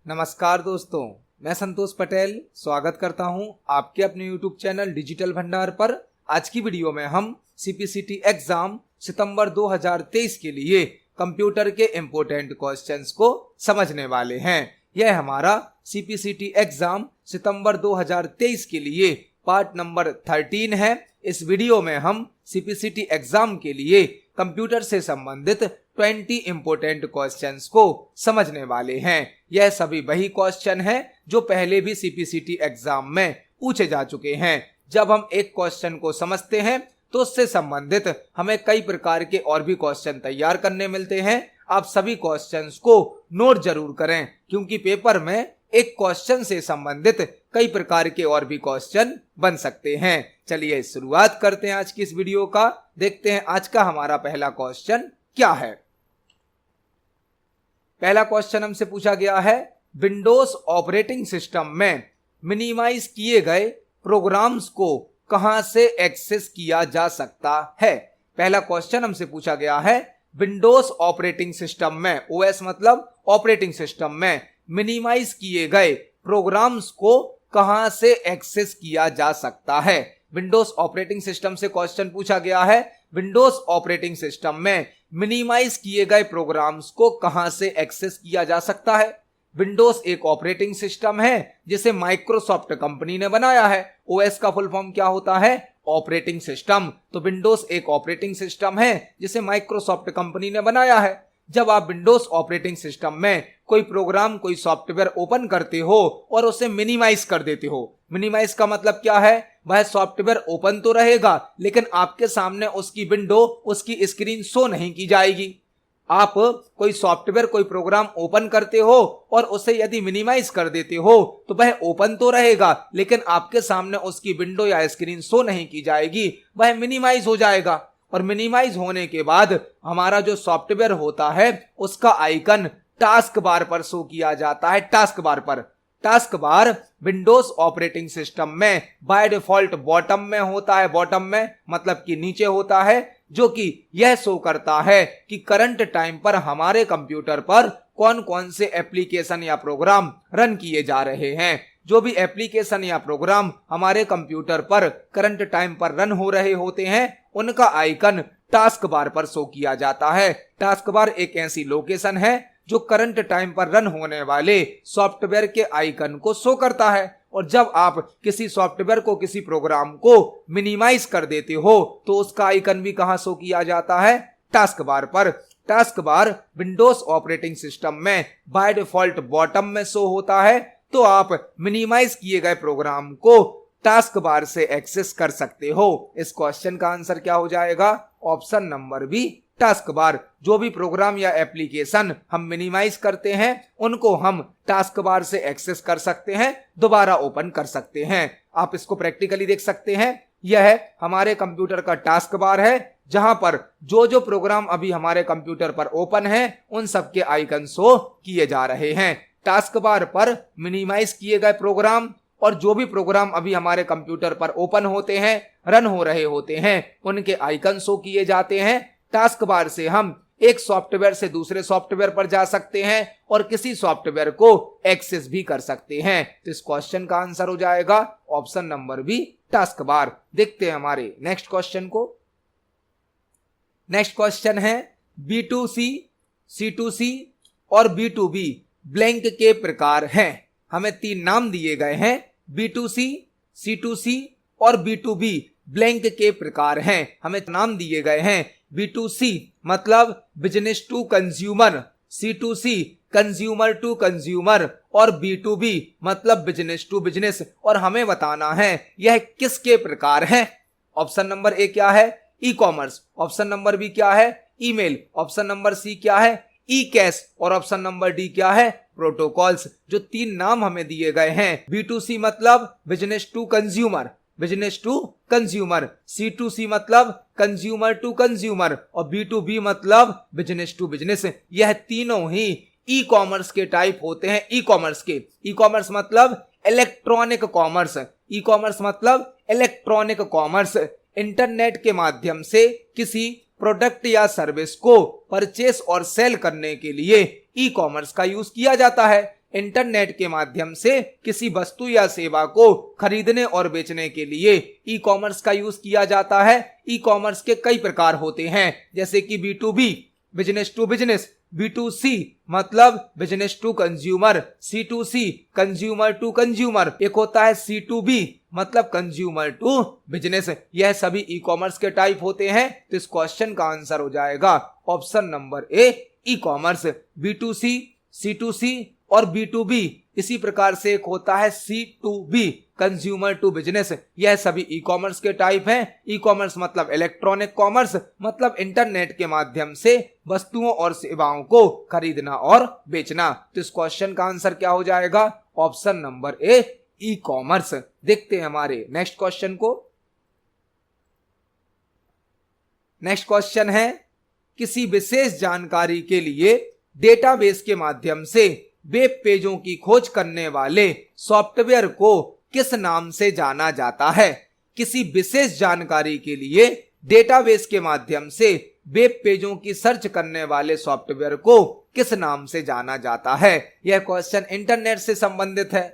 नमस्कार दोस्तों, मैं संतोष पटेल स्वागत करता हूं आपके अपने YouTube चैनल डिजिटल भंडार पर। आज की वीडियो में हम CPCT एग्जाम सितंबर 2023 के लिए कंप्यूटर के इम्पोर्टेंट क्वेश्चंस को समझने वाले हैं। यह हमारा CPCT एग्जाम सितंबर 2023 के लिए पार्ट नंबर 13 है। इस वीडियो में हम CPCT एग्जाम के लिए कंप्यूटर से संबंधित 20 इम्पोर्टेंट क्वेश्चंस को समझने वाले हैं। यह सभी वही क्वेश्चन हैं जो पहले भी CPCT एग्जाम में पूछे जा चुके हैं। जब हम एक क्वेश्चन को समझते हैं तो उससे संबंधित हमें कई प्रकार के और भी क्वेश्चन तैयार करने मिलते हैं। आप सभी क्वेश्चंस को नोट जरूर करें, क्योंकि पेपर में एक क्वेश्चन से संबंधित कई प्रकार के और भी क्वेश्चन बन सकते हैं। चलिए शुरुआत करते हैं आज की इस वीडियो का। देखते हैं आज का हमारा पहला क्वेश्चन क्या है। पहला क्वेश्चन हमसे पूछा गया है, विंडोज ऑपरेटिंग सिस्टम में मिनिमाइज किए गए प्रोग्राम्स को कहां से एक्सेस किया जा सकता है। पहला क्वेश्चन हमसे पूछा गया है, विंडोज ऑपरेटिंग सिस्टम में, ओएस मतलब ऑपरेटिंग सिस्टम में मिनिमाइज किए गए प्रोग्राम्स को कहां से एक्सेस किया जा सकता है। विंडोज ऑपरेटिंग सिस्टम से क्वेश्चन पूछा गया है, विंडोज ऑपरेटिंग सिस्टम में मिनिमाइज किए गए प्रोग्राम्स को कहां से एक्सेस किया जा सकता है। विंडोज एक ऑपरेटिंग सिस्टम है जिसे माइक्रोसॉफ्ट कंपनी ने बनाया है। ओएस का फुल फॉर्म क्या होता है? Operating system. तो विंडोज एक ऑपरेटिंग सिस्टम है जिसे माइक्रोसॉफ्ट कंपनी ने बनाया है। जब आप विंडोज ऑपरेटिंग सिस्टम में कोई प्रोग्राम, कोई सॉफ्टवेयर ओपन करते हो और उसे मिनिमाइज कर देते हो, मिनिमाइज का मतलब क्या है? वह सॉफ्टवेयर ओपन तो रहेगा लेकिन आपके सामने उसकी विंडो, उसकी स्क्रीन शो नहीं की जाएगी। आप कोई सॉफ्टवेयर, कोई प्रोग्राम ओपन करते हो और उसे यदि मिनिमाइज कर देते हो तो वह ओपन तो रहेगा लेकिन आपके सामने उसकी विंडो या स्क्रीन शो नहीं की जाएगी, वह मिनिमाइज हो जाएगा। और मिनिमाइज होने के बाद हमारा जो सॉफ्टवेयर होता है उसका आइकन टास्क बार पर शो किया जाता है। टास्क बार पर, task bar Windows operating system में बाय डिफॉल्ट बॉटम में होता है। बॉटम में मतलब कि नीचे होता है, जो कि यह शो करता है कि करंट टाइम पर हमारे कंप्यूटर पर कौन कौन से एप्लीकेशन या प्रोग्राम रन किए जा रहे हैं। जो भी एप्लीकेशन या प्रोग्राम हमारे कंप्यूटर पर करंट टाइम पर रन हो रहे होते हैं उनका आइकन टास्क बार पर शो किया जाता है। टास्क बार एक ऐसी लोकेशन है जो करंट टाइम पर रन होने वाले सॉफ्टवेयर के आइकन को शो करता है। और जब आप किसी सॉफ्टवेयर को, किसी प्रोग्राम को मिनिमाइज कर देते हो तो उसका आइकन भी कहां शो किया जाता है? टास्क बार पर। Task bar Windows operating system में बाय डिफॉल्ट बॉटम में शो होता है, तो आप मिनिमाइज किए गए प्रोग्राम को टास्क बार से एक्सेस कर सकते हो। इस क्वेश्चन का आंसर क्या हो जाएगा? Option number B, task bar. जो भी प्रोग्राम या एप्लीकेशन हम मिनिमाइज करते हैं उनको हम टास्क बार से एक्सेस कर सकते हैं, दोबारा ओपन कर सकते हैं। आप इसको प्रैक्टिकली देख सकते हैं। यह हमारे कंप्यूटर का टास्क बार है जहां पर जो जो प्रोग्राम अभी हमारे कंप्यूटर पर ओपन है उन सबके आइकन शो किए जा रहे हैं। टास्क बार पर मिनिमाइज किए गए प्रोग्राम और जो भी प्रोग्राम अभी हमारे कंप्यूटर पर ओपन होते हैं, रन हो रहे होते हैं, उनके आइकन शो किए जाते हैं। टास्क बार से हम एक सॉफ्टवेयर से दूसरे सॉफ्टवेयर पर जा सकते हैं और किसी सॉफ्टवेयर को एक्सेस भी कर सकते हैं। तो इस क्वेश्चन का आंसर हो जाएगा option number B, task bar. देखते हैं हमारे नेक्स्ट क्वेश्चन को। नेक्स्ट क्वेश्चन है, B2C, C2C और B2B ब्लैंक के प्रकार हैं। हमें 3 नाम दिए गए हैं, B2C, C2C और B2B ब्लैंक के प्रकार हैं। हमें नाम दिए गए हैं, B2C मतलब business to consumer, C2C consumer to consumer और B2B मतलब बिजनेस टू बिजनेस। और हमें बताना है यह किसके प्रकार हैं। ऑप्शन नंबर ए क्या है? E commerce. Option number B क्या है? ईमेल। ऑप्शन नंबर सी क्या है? E cash. और ऑप्शन नंबर डी क्या है? प्रोटोकॉल्स। जो 3 नाम हमें दिए गए हैं, B2C मतलब business to consumer, business to consumer, C2C मतलब कंज्यूमर टू कंज्यूमर और B2B मतलब बिजनेस टू बिजनेस। यह तीनों ही ई कॉमर्स के टाइप होते हैं। ई कॉमर्स के, ई कॉमर्स मतलब इलेक्ट्रॉनिक कॉमर्स, ई कॉमर्स मतलब इलेक्ट्रॉनिक कॉमर्स। इंटरनेट के माध्यम से किसी प्रोडक्ट या सर्विस को परचेस और सेल करने के लिए ई कॉमर्स का यूज किया जाता है। इंटरनेट के माध्यम से किसी वस्तु या सेवा को खरीदने और बेचने के लिए ई कॉमर्स का यूज किया जाता है। ई कॉमर्स के कई प्रकार होते हैं, जैसे कि B2B business to business, B2C मतलब business to consumer, C2C consumer to consumer, एक होता है C2B मतलब कंज्यूमर टू बिजनेस। यह सभी ई कॉमर्स के टाइप होते हैं। तो इस क्वेश्चन का आंसर हो जाएगा ऑप्शन नंबर ए, ई कॉमर्स। B2C, C2C और B2B, इसी प्रकार से एक होता है C2B कंज्यूमर टू बिजनेस। यह सभी ई कॉमर्स के टाइप हैं। ई कॉमर्स मतलब इलेक्ट्रॉनिक कॉमर्स, मतलब इंटरनेट के माध्यम से वस्तुओं और सेवाओं को खरीदना और बेचना। तो इस क्वेश्चन का आंसर क्या हो जाएगा? ऑप्शन नंबर ए, ई कॉमर्स। देखते हैं हमारे नेक्स्ट क्वेश्चन को। नेक्स्ट क्वेश्चन है, किसी विशेष जानकारी के लिए डेटाबेस के माध्यम से वेब पेजों की खोज करने वाले सॉफ्टवेयर को किस नाम से जाना जाता है? किसी विशेष जानकारी के लिए डेटाबेस के माध्यम से वेब पेजों की सर्च करने वाले सॉफ्टवेयर को किस नाम से जाना जाता है? यह क्वेश्चन इंटरनेट से संबंधित है।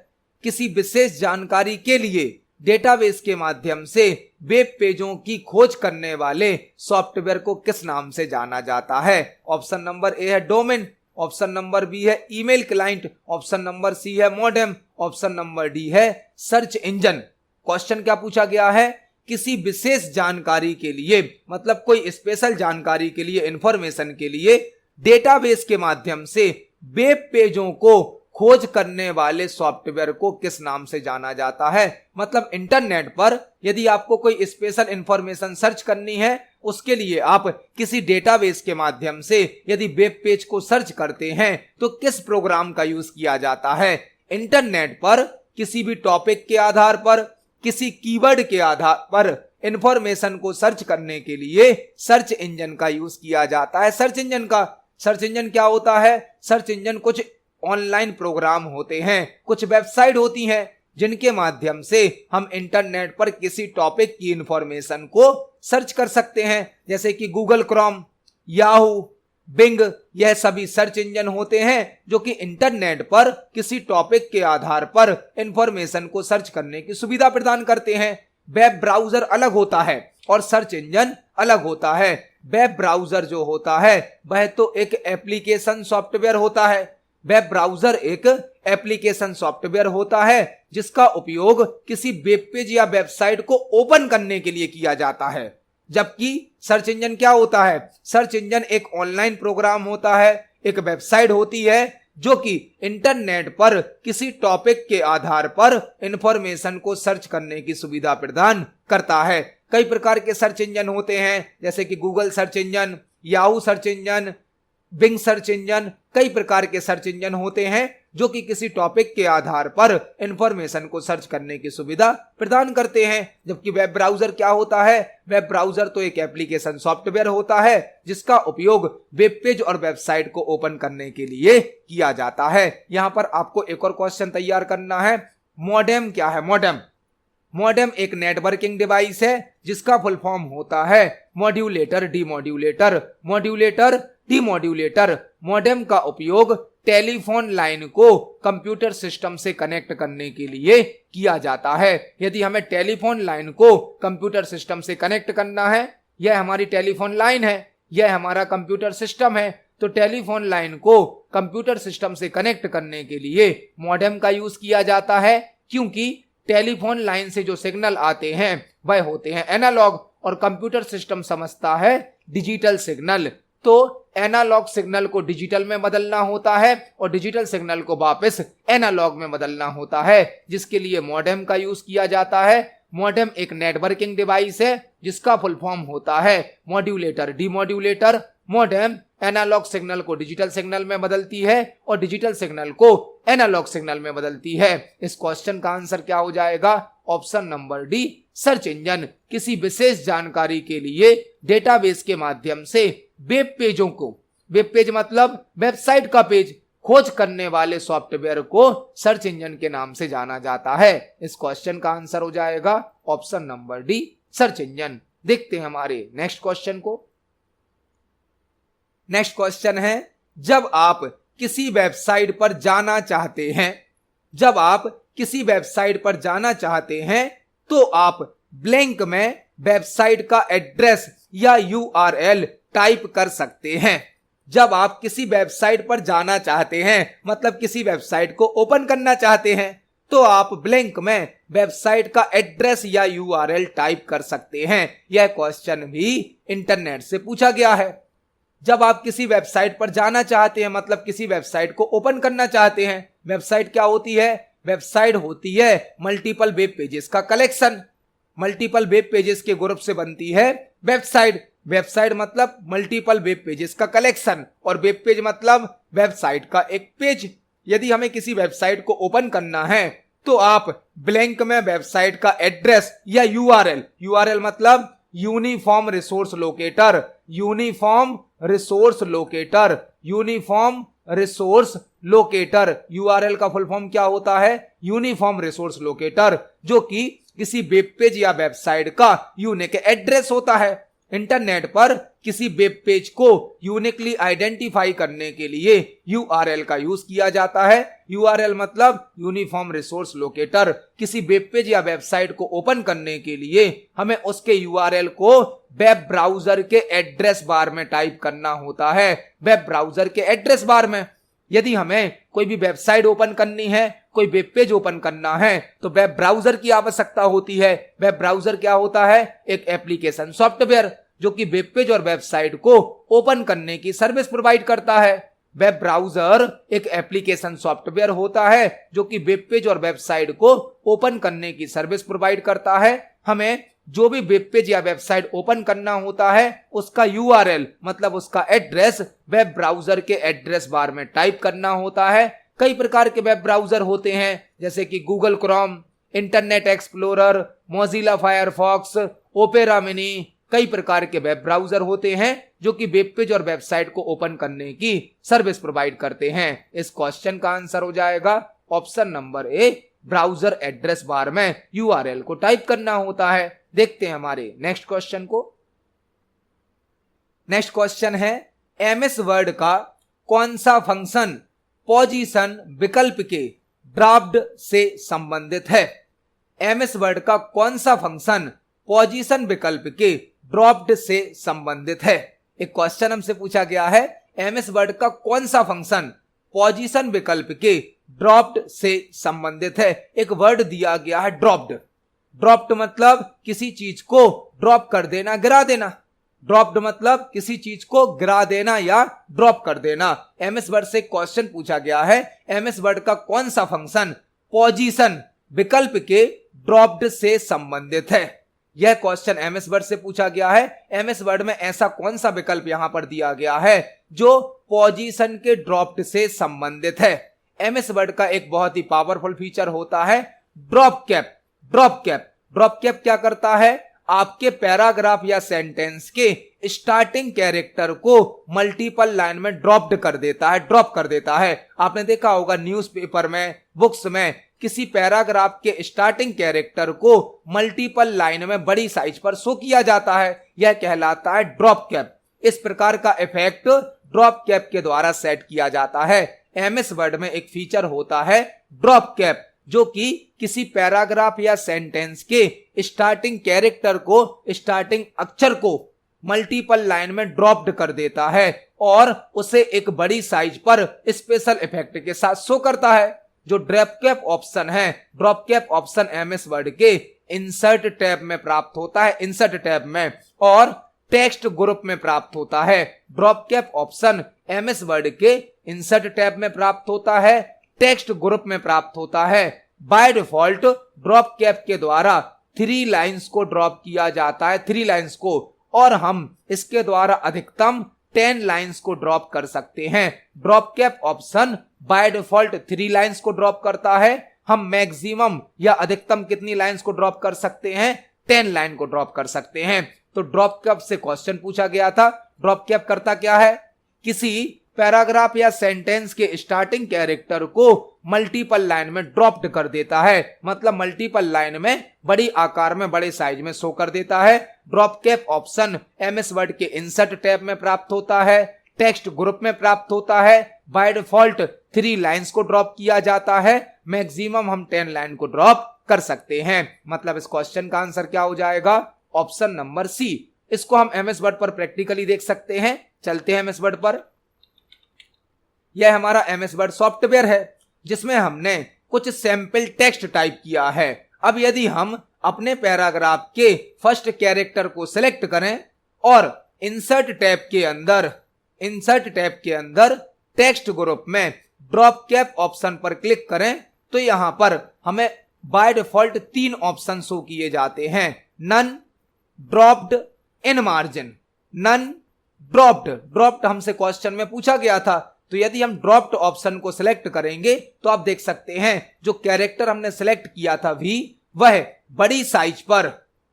किसी विशेष जानकारी के लिए डेटाबेस के माध्यम से वेब पेजों की खोज करने वाले सॉफ्टवेयर को किस नाम से जाना जाता है? ऑप्शन नंबर ए है डोमेन, ऑप्शन नंबर बी है email client, option number C है मॉडेम, ऑप्शन नंबर डी है सर्च इंजन। क्वेश्चन क्या पूछा गया है? किसी विशेष जानकारी के लिए मतलब कोई स्पेशल जानकारी के लिए, इंफॉर्मेशन के लिए डेटाबेस के माध्यम से वेब पेजों को खोज करने वाले सॉफ्टवेयर को किस नाम से जाना जाता है? मतलब इंटरनेट पर यदि आपको कोई स्पेशल इंफॉर्मेशन सर्च करनी है, उसके लिए आप किसी डेटाबेस के माध्यम से यदि वेब पेज को सर्च करते हैं तो किस प्रोग्राम का यूज किया जाता है? इंटरनेट पर किसी भी टॉपिक के आधार पर, किसी कीवर्ड के आधार पर इंफॉर्मेशन को सर्च करने के लिए सर्च इंजन का यूज किया जाता है। सर्च इंजन क्या होता है? सर्च इंजन कुछ ऑनलाइन प्रोग्राम होते हैं, कुछ वेबसाइट होती हैं जिनके माध्यम से हम इंटरनेट पर किसी टॉपिक की इंफॉर्मेशन को सर्च कर सकते हैं, जैसे कि गूगल क्रोम, याहू, बिंग। यह सभी सर्च इंजन होते हैं जो कि इंटरनेट पर किसी टॉपिक के आधार पर इंफॉर्मेशन को सर्च करने की सुविधा प्रदान करते हैं। वेब ब्राउजर अलग होता है और सर्च इंजन अलग होता है। वेब ब्राउजर जो होता है वह तो एक एप्लीकेशन सॉफ्टवेयर होता है। वेब ब्राउजर एक एप्लीकेशन सॉफ्टवेयर होता है जिसका उपयोग किसी वेब पेज या वेबसाइट को ओपन करने के लिए किया जाता है, जबकि सर्च इंजन क्या होता है? सर्च इंजन एक ऑनलाइन प्रोग्राम होता है, एक वेबसाइट होती है जो कि इंटरनेट पर किसी टॉपिक के आधार पर इंफॉर्मेशन को सर्च करने की सुविधा प्रदान करता है। कई प्रकार के सर्च इंजन होते हैं, जैसे कि Google search engine, Yahoo search engine, Bing search engine. कई प्रकार के सर्च इंजन होते हैं जो कि किसी टॉपिक के आधार पर इंफॉर्मेशन को सर्च करने की सुविधा प्रदान करते हैं। जबकि वेब ब्राउजर क्या होता है? वेब ब्राउजर तो एक एप्लीकेशन सॉफ्टवेयर होता है जिसका उपयोग वेब पेज और वेबसाइट को ओपन करने के लिए किया जाता है। यहां पर आपको एक और क्वेश्चन तैयार करना है। मॉडेम क्या है? मॉडेम एक नेटवर्किंग डिवाइस है जिसका फुल फॉर्म होता है मॉड्यूलेटर, डीमॉड्यूलेटर। मॉडेम का उपयोग टेलीफोन लाइन को कंप्यूटर सिस्टम से कनेक्ट करने के लिए किया जाता है। यदि हमें टेलीफोन लाइन को कंप्यूटर सिस्टम से कनेक्ट करना है, यह हमारी टेलीफोन लाइन है, यह हमारा कंप्यूटर सिस्टम है, तो टेलीफोन लाइन को कंप्यूटर सिस्टम से कनेक्ट करने के लिए मॉडेम का यूज किया जाता है, क्योंकि टेलीफोन लाइन से जो सिग्नल आते हैं वह होते हैं एनालॉग और कंप्यूटर सिस्टम समझता है डिजिटल सिग्नल। तो एनालॉग सिग्नल को डिजिटल में बदलना होता है और डिजिटल सिग्नल को वापस एनालॉग में बदलना होता है, जिसके लिए मॉडेम का यूज किया जाता है। मॉडेम एक नेटवर्किंग डिवाइस है जिसका फुल फॉर्म होता है modulator, demodulator. Modem analogue signal को डिजिटल सिग्नल में बदलती है और डिजिटल सिग्नल को एनालॉग सिग्नल में बदलती है। इस क्वेश्चन का आंसर क्या हो जाएगा? Option number D, search engine. किसी विशेष जानकारी के लिए डेटाबेस के माध्यम से वेब पेजों को, वेब पेज मतलब वेबसाइट का पेज, खोज करने वाले सॉफ्टवेयर को सर्च इंजन के नाम से जाना जाता है। इस क्वेश्चन का आंसर हो जाएगा option number D, search engine. देखते हैं हमारे नेक्स्ट क्वेश्चन को। नेक्स्ट क्वेश्चन है, जब आप किसी वेबसाइट पर जाना चाहते हैं, जब आप किसी वेबसाइट पर जाना चाहते हैं तो आप ब्लैंक में वेबसाइट का एड्रेस या यूआरएल टाइप कर सकते हैं। जब आप किसी वेबसाइट पर जाना चाहते हैं मतलब किसी वेबसाइट को ओपन करना चाहते हैं तो आप ब्लैंक में वेबसाइट का एड्रेस या यूआरएल टाइप कर सकते हैं। यह क्वेश्चन भी इंटरनेट से पूछा गया है। जब आप किसी वेबसाइट पर जाना चाहते हैं मतलब किसी वेबसाइट को ओपन करना चाहते हैं। वेबसाइट क्या होती है? वेबसाइट होती है मल्टीपल वेब पेजेस का कलेक्शन। मल्टीपल वेब पेजेस के ग्रुप से बनती है वेबसाइट। वेबसाइट मतलब मल्टीपल वेब पेजेस का कलेक्शन और वेब पेज मतलब वेबसाइट का एक पेज। यदि हमें किसी वेबसाइट को ओपन करना है तो आप ब्लैंक में वेबसाइट का एड्रेस या यूआरएल मतलब यूनिफॉर्म रिसोर्स लोकेटर, यूआरएल का फुल फॉर्म क्या होता है? यूनिफॉर्म रिसोर्स लोकेटर, जो कि किसी वेब पेज या वेबसाइट का यूनिक एड्रेस होता है। इंटरनेट पर किसी वेब पेज को यूनिकली आइडेंटिफाई करने के लिए यूआरएल का यूज किया जाता है। यूआरएल मतलब यूनिफॉर्म रिसोर्स लोकेटर। किसी वेब पेज या वेबसाइट को ओपन करने के लिए हमें उसके यूआरएल को वेब ब्राउजर के एड्रेस बार में टाइप करना होता है। वेब ब्राउजर के एड्रेस बार में यदि हमें कोई भी वेबसाइट ओपन करनी है, कोई वेब पेज ओपन करना है तो वेब ब्राउजर की आवश्यकता होती है। वेब ब्राउजर क्या होता है? एक एप्लीकेशन सॉफ्टवेयर जो कि वेब पेज और वेबसाइट को ओपन करने की सर्विस प्रोवाइड करता है। वेब ब्राउजर एक एप्लीकेशन सॉफ्टवेयर होता है जो कि वेब पेज और वेबसाइट को ओपन करने की सर्विस प्रोवाइड करता है। हमें जो भी वेब पेज या वेबसाइट ओपन करना होता है उसका यूआरएल मतलब उसका एड्रेस वेब ब्राउजर के एड्रेस बार में टाइप करना होता है। कई प्रकार के वेब ब्राउजर होते हैं जैसे कि Google Chrome, internet explorer, Mozilla Firefox, opera mini. कई प्रकार के वेब ब्राउजर होते हैं जो कि वेब पेज और वेबसाइट को ओपन करने की सर्विस प्रोवाइड करते हैं। इस क्वेश्चन का आंसर हो जाएगा ऑप्शन नंबर ए, ब्राउजर एड्रेस बार में यूआरएल को टाइप करना होता है। देखते हैं हमारे नेक्स्ट क्वेश्चन को। नेक्स्ट क्वेश्चन है, एमएस वर्ड का कौन सा फंक्शन पोजीशन विकल्प के ड्रॉप्ड से संबंधित है? एमएस वर्ड का कौन सा फंक्शन पोजीशन विकल्प के ड्रॉप्ड से संबंधित है? एक क्वेश्चन हमसे पूछा गया है, एमएस वर्ड का कौन सा फंक्शन पोजीशन विकल्प के ड्रॉप्ड से संबंधित है? एक वर्ड दिया गया है ड्रॉप्ड। ड्रॉप्ड मतलब किसी चीज को ड्रॉप कर देना, गिरा देना। ड्रॉप्ड मतलब किसी चीज को गिरा देना या ड्रॉप कर देना। एमएस वर्ड से क्वेश्चन पूछा गया है, एमएस वर्ड का कौन सा फंक्शन पोजीशन विकल्प के ड्रॉप्ड से संबंधित है? यह क्वेश्चन एमएस वर्ड से पूछा गया है। एमएस वर्ड में ऐसा कौन सा विकल्प यहां पर दिया गया है जो पोजीशन के ड्रॉप्ड से संबंधित है? एमएस वर्ड का एक बहुत ही पावरफुल फीचर होता है ड्रॉप कैप। ड्रॉप कैप क्या करता है? आपके पैराग्राफ या सेंटेंस के स्टार्टिंग कैरेक्टर को मल्टीपल लाइन में ड्रॉप कर देता है। आपने देखा होगा न्यूज़पेपर में, बुक्स में किसी पैराग्राफ के स्टार्टिंग कैरेक्टर को मल्टीपल लाइन में बड़ी साइज पर शो किया जाता है। यह कहलाता है ड्रॉप कैप। इस प्रकार का इफेक्ट ड्रॉप कैप के द्वारा सेट किया जाता है। एमएस वर्ड में एक फीचर होता है ड्रॉप कैप जो कि किसी पैराग्राफ या सेंटेंस के स्टार्टिंग कैरेक्टर को, स्टार्टिंग अक्षर को मल्टीपल लाइन में ड्रॉप्ड कर देता है और उसे एक बड़ी साइज पर स्पेशल इफेक्ट के साथ शो करता है। जो ड्रॉप कैप ऑप्शन है, drop cap option MS Word के इंसर्ट टैब में प्राप्त होता है, इंसर्ट टैब में, और टेक्स्ट ग्रुप में प्राप्त होता है। Drop cap option MS Word के इंसर्ट टैब में प्राप्त होता है, टेक्स्ट ग्रुप में प्राप्त होता है। बाय डिफॉल्ट ड्रॉप कैप के द्वारा 3 लाइंस को ड्रॉप किया जाता है, 3 लाइंस को, और हम इसके द्वारा अधिकतम 10 लाइंस को ड्रॉप कर सकते हैं। Drop cap option by default 3 lines को ड्रॉप करता है। हम मैक्सिमम या अधिकतम कितनी लाइंस को ड्रॉप कर सकते हैं? 10 लाइन को ड्रॉप कर सकते हैं। तो ड्रॉप कैप से क्वेश्चन पूछा गया था। ड्रॉप कैप करता क्या है? किसी पैराग्राफ या सेंटेंस के स्टार्टिंग कैरेक्टर को मल्टीपल लाइन में ड्रॉप्ड कर देता है, मतलब मल्टीपल लाइन में बड़ी आकार में, बड़े साइज में शो कर देता है। Drop cap option MS Word के इंसर्ट टैब में प्राप्त होता है, टेक्स्ट ग्रुप में प्राप्त होता है, बाय डिफॉल्ट 3 लाइंस को ड्रॉप किया जाता है, मैक्सिमम हम 10 लाइन को ड्रॉप कर सकते हैं। मतलब इस क्वेश्चन का आंसर क्या हो जाएगा? Option number C. इसको हम एमएस वर्ड पर प्रैक्टिकली देख सकते हैं। चलते हैं एमएस वर्ड पर। यह हमारा एमएस वर्ड सॉफ्टवेयर है जिसमें हमने कुछ सैंपल टेक्स्ट टाइप किया है। अब यदि हम अपने पैराग्राफ के फर्स्ट कैरेक्टर को सिलेक्ट करें और इंसर्ट टैब के अंदर टेक्स्ट ग्रुप में ड्रॉप कैप ऑप्शन पर क्लिक करें तो यहां पर हमें बाय डिफॉल्ट 3 ऑप्शन शो किए जाते हैं। None, dropped, in margin. None, dropped हमसे क्वेश्चन में पूछा गया था, तो यदि हम ड्रॉप्ड ऑप्शन को सिलेक्ट करेंगे तो आप देख सकते हैं जो कैरेक्टर हमने सिलेक्ट किया था वह बड़ी साइज पर,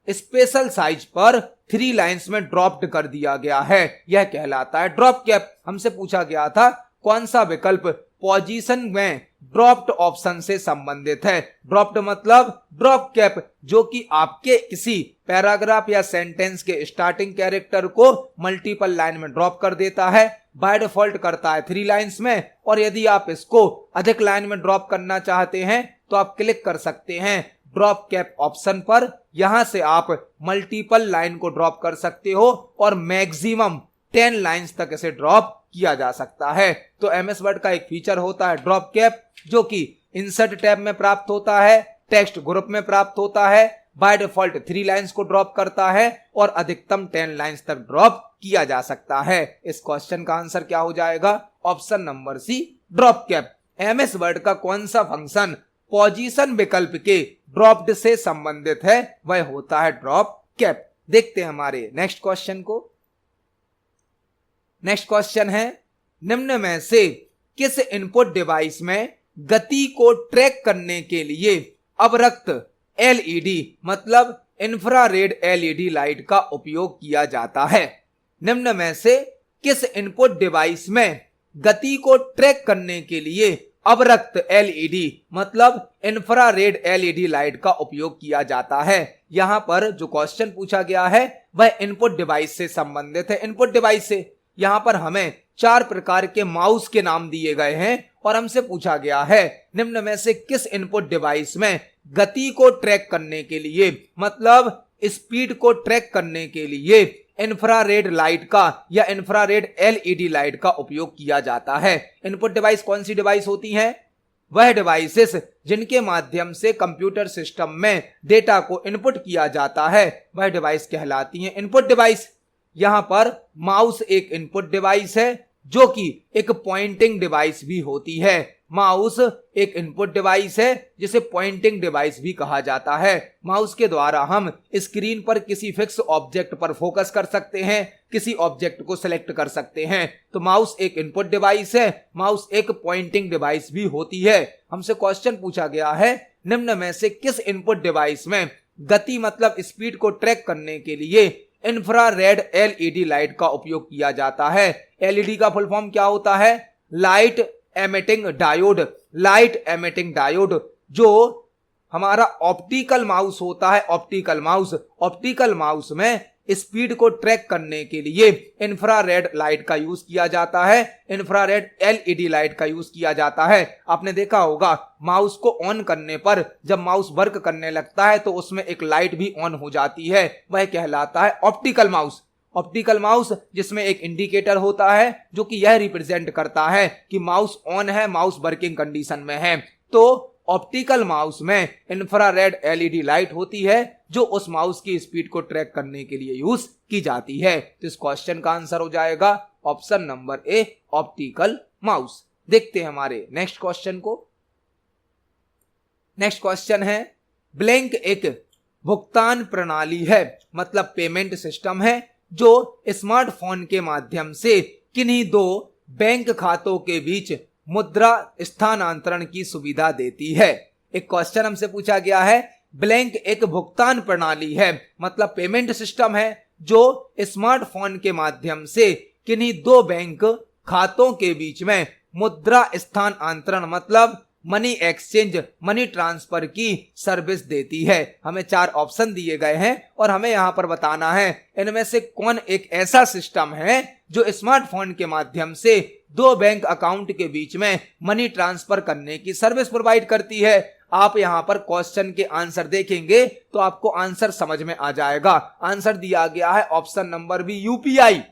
स्पेशल साइज पर 3 लाइंस में ड्रॉप्ड कर दिया गया है। यह कहलाता है ड्रॉप कैप। हमसे पूछा गया था कौन सा विकल्प पोजीशन में ड्रॉप्ड ऑप्शन से संबंधित है। ड्रॉप्ड मतलब ड्रॉप कैप, जो कि आपके किसी पैराग्राफ या सेंटेंस के स्टार्टिंग कैरेक्टर को मल्टीपल लाइन में ड्रॉप कर देता है। बाय डिफॉल्ट करता है 3 लाइंस में, और यदि आप इसको अधिक लाइन में ड्रॉप करना चाहते हैं तो आप क्लिक कर सकते हैं ड्रॉप कैप ऑप्शन पर। यहां से आप मल्टीपल लाइन को ड्रॉप कर सकते हो और मैक्सिमम 10 लाइंस तक इसे ड्रॉप किया जा सकता है। तो एमएस वर्ड का एक फीचर होता है ड्रॉप कैप, जो कि इंसर्ट टैब में प्राप्त होता है, टेक्स्ट ग्रुप में प्राप्त होता है, बाय डिफॉल्ट 3 लाइंस को ड्रॉप करता है और अधिकतम 10 लाइंस तक ड्रॉप किया जा सकता है। इस क्वेश्चन का आंसर क्या हो जाएगा? Option number C, drop cap. MS Word का कौन सा फंक्शन पोजीशन विकल्प के ड्रॉप्ड से संबंधित है? वह होता है ड्रॉप कैप। देखते हैं हमारे नेक्स्ट क्वेश्चन को। नेक्स्ट क्वेश्चन है, निम्न में से किस इनपुट डिवाइस में गति को ट्रैक करने के लिए अवरक्त एलईडी मतलब इंफ्रारेड एलईडी लाइट का उपयोग किया जाता है? निम्न में से किस इनपुट डिवाइस में गति को ट्रैक करने के लिए अवरक्त एलईडी मतलब इंफ्रारेड एलईडी लाइट का उपयोग किया जाता है? यहां पर जो क्वेश्चन पूछा गया है वह इनपुट डिवाइस से संबंधित है। इनपुट डिवाइस से यहां पर हमें 4 प्रकार के माउस के नाम दिए गए हैं और हमसे पूछा गया है निम्न में से किस इनपुट डिवाइस में गति को ट्रैक करने के लिए मतलब स्पीड को ट्रैक करने के लिए इंफ्रारेड लाइट का या इंफ्रारेड एलईडी लाइट का उपयोग किया जाता है। इनपुट डिवाइस कौन सी डिवाइस होती हैं? वह डिवाइसेस जिनके माध्यम से कंप्यूटर सिस्टम में डेटा को इनपुट किया जाता है वह डिवाइस कहलाती हैं इनपुट डिवाइस। यहां पर माउस एक इनपुट डिवाइस है जो कि एक पॉइंटिंग डिवाइस भी होती है। माउस एक इनपुट डिवाइस है जिसे पॉइंटिंग डिवाइस भी कहा जाता है। माउस के द्वारा हम स्क्रीन पर किसी फिक्स ऑब्जेक्ट पर फोकस कर सकते हैं, किसी ऑब्जेक्ट को सिलेक्ट कर सकते हैं। तो माउस एक इनपुट डिवाइस है, माउस एक पॉइंटिंग डिवाइस भी होती है। हमसे क्वेश्चन पूछा गया है निम्न में से किस इनपुट डिवाइस में गति मतलब स्पीड को ट्रैक करने के लिए इंफ्रारेड एलईडी लाइट का उपयोग किया जाता है? एलईडी का फुल फॉर्म क्या होता है? Light emitting diode. Light emitting diode जो हमारा ऑप्टिकल माउस होता है, ऑप्टिकल माउस में स्पीड को ट्रैक करने के लिए इंफ्रारेड लाइट का यूज किया जाता है, इंफ्रारेड एलईडी लाइट का यूज किया जाता है। आपने देखा होगा माउस को ऑन करने पर जब माउस वर्क करने लगता है तो उसमें एक लाइट भी ऑन हो जाती है, वह कहलाता है ऑप्टिकल माउस। ऑप्टिकल माउस जिसमें एक इंडिकेटर होता है जो कि यह रिप्रेजेंट करता है कि माउस ऑन है, माउस वर्किंग कंडीशन में है। तो ऑप्टिकल माउस में इंफ्रारेड एलईडी लाइट होती है जो उस माउस की स्पीड को ट्रैक करने के लिए यूज की जाती है। तो इस क्वेश्चन का आंसर हो जाएगा ऑप्शन नंबर ए, ऑप्टिकल माउस। देखते हैं हमारे नेक्स्ट क्वेश्चन को। नेक्स्ट क्वेश्चन है, ब्लैंक एक भुगतान प्रणाली है मतलब पेमेंट सिस्टम है जो स्मार्टफोन के माध्यम से किन्हीं 2 बैंक खातों के बीच मुद्रा स्थानांतरण की सुविधा देती है। एक क्वेश्चन हमसे पूछा गया है, ब्लैंक एक भुगतान प्रणाली है मतलब पेमेंट सिस्टम है जो स्मार्टफोन के माध्यम से किन्हीं 2 बैंक खातों के बीच में मुद्रा स्थानांतरण मतलब मनी एक्सचेंज, मनी ट्रांसफर की सर्विस देती है। हमें 4 ऑप्शन दिए गए हैं और हमें यहां पर बताना है इनमें से कौन एक ऐसा सिस्टम है जो स्मार्टफोन के माध्यम से दो बैंक अकाउंट के बीच में मनी ट्रांसफर करने की सर्विस प्रोवाइड करती है। आप यहां पर क्वेश्चन के आंसर देखेंगे तो आपको आंसर समझ में आ जाएगा। आंसर दिया गया है option number B, UPI.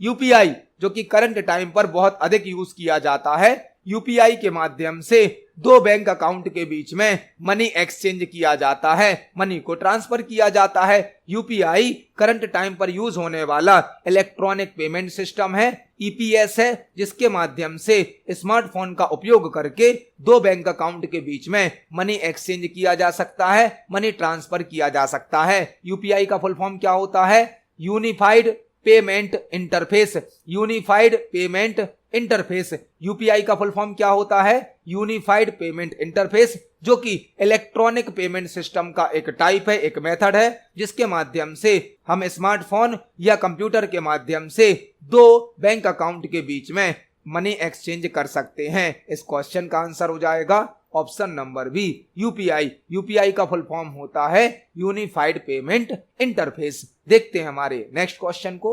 UPI जो कि करंट टाइम पर बहुत अधिक यूज किया जाता है। यूपीआई के माध्यम से दो बैंक अकाउंट के बीच में मनी एक्सचेंज किया जाता है, मनी को ट्रांसफर किया जाता है। यूपीआई करंट टाइम पर यूज होने वाला इलेक्ट्रॉनिक पेमेंट सिस्टम है, ईपीएस है, जिसके माध्यम से स्मार्टफोन का उपयोग करके दो बैंक अकाउंट के बीच में मनी एक्सचेंज किया जा सकता है, मनी ट्रांसफर किया जा सकता है। यूपीआई का फुल फॉर्म क्या होता है? Unified payment interface. Unified payment interface. UPI का फुल फॉर्म क्या होता है? यूनिफाइड पेमेंट इंटरफेस, जो कि इलेक्ट्रॉनिक पेमेंट सिस्टम का एक टाइप है, एक मेथड है, जिसके माध्यम से हम स्मार्टफोन या कंप्यूटर के माध्यम से दो बैंक अकाउंट के बीच में मनी एक्सचेंज कर सकते हैं। इस क्वेश्चन का आंसर हो जाएगा option number B, UPI. UPI का फुल फॉर्म होता है यूनिफाइड पेमेंट इंटरफेस। देखते हैं हमारे नेक्स्ट क्वेश्चन को।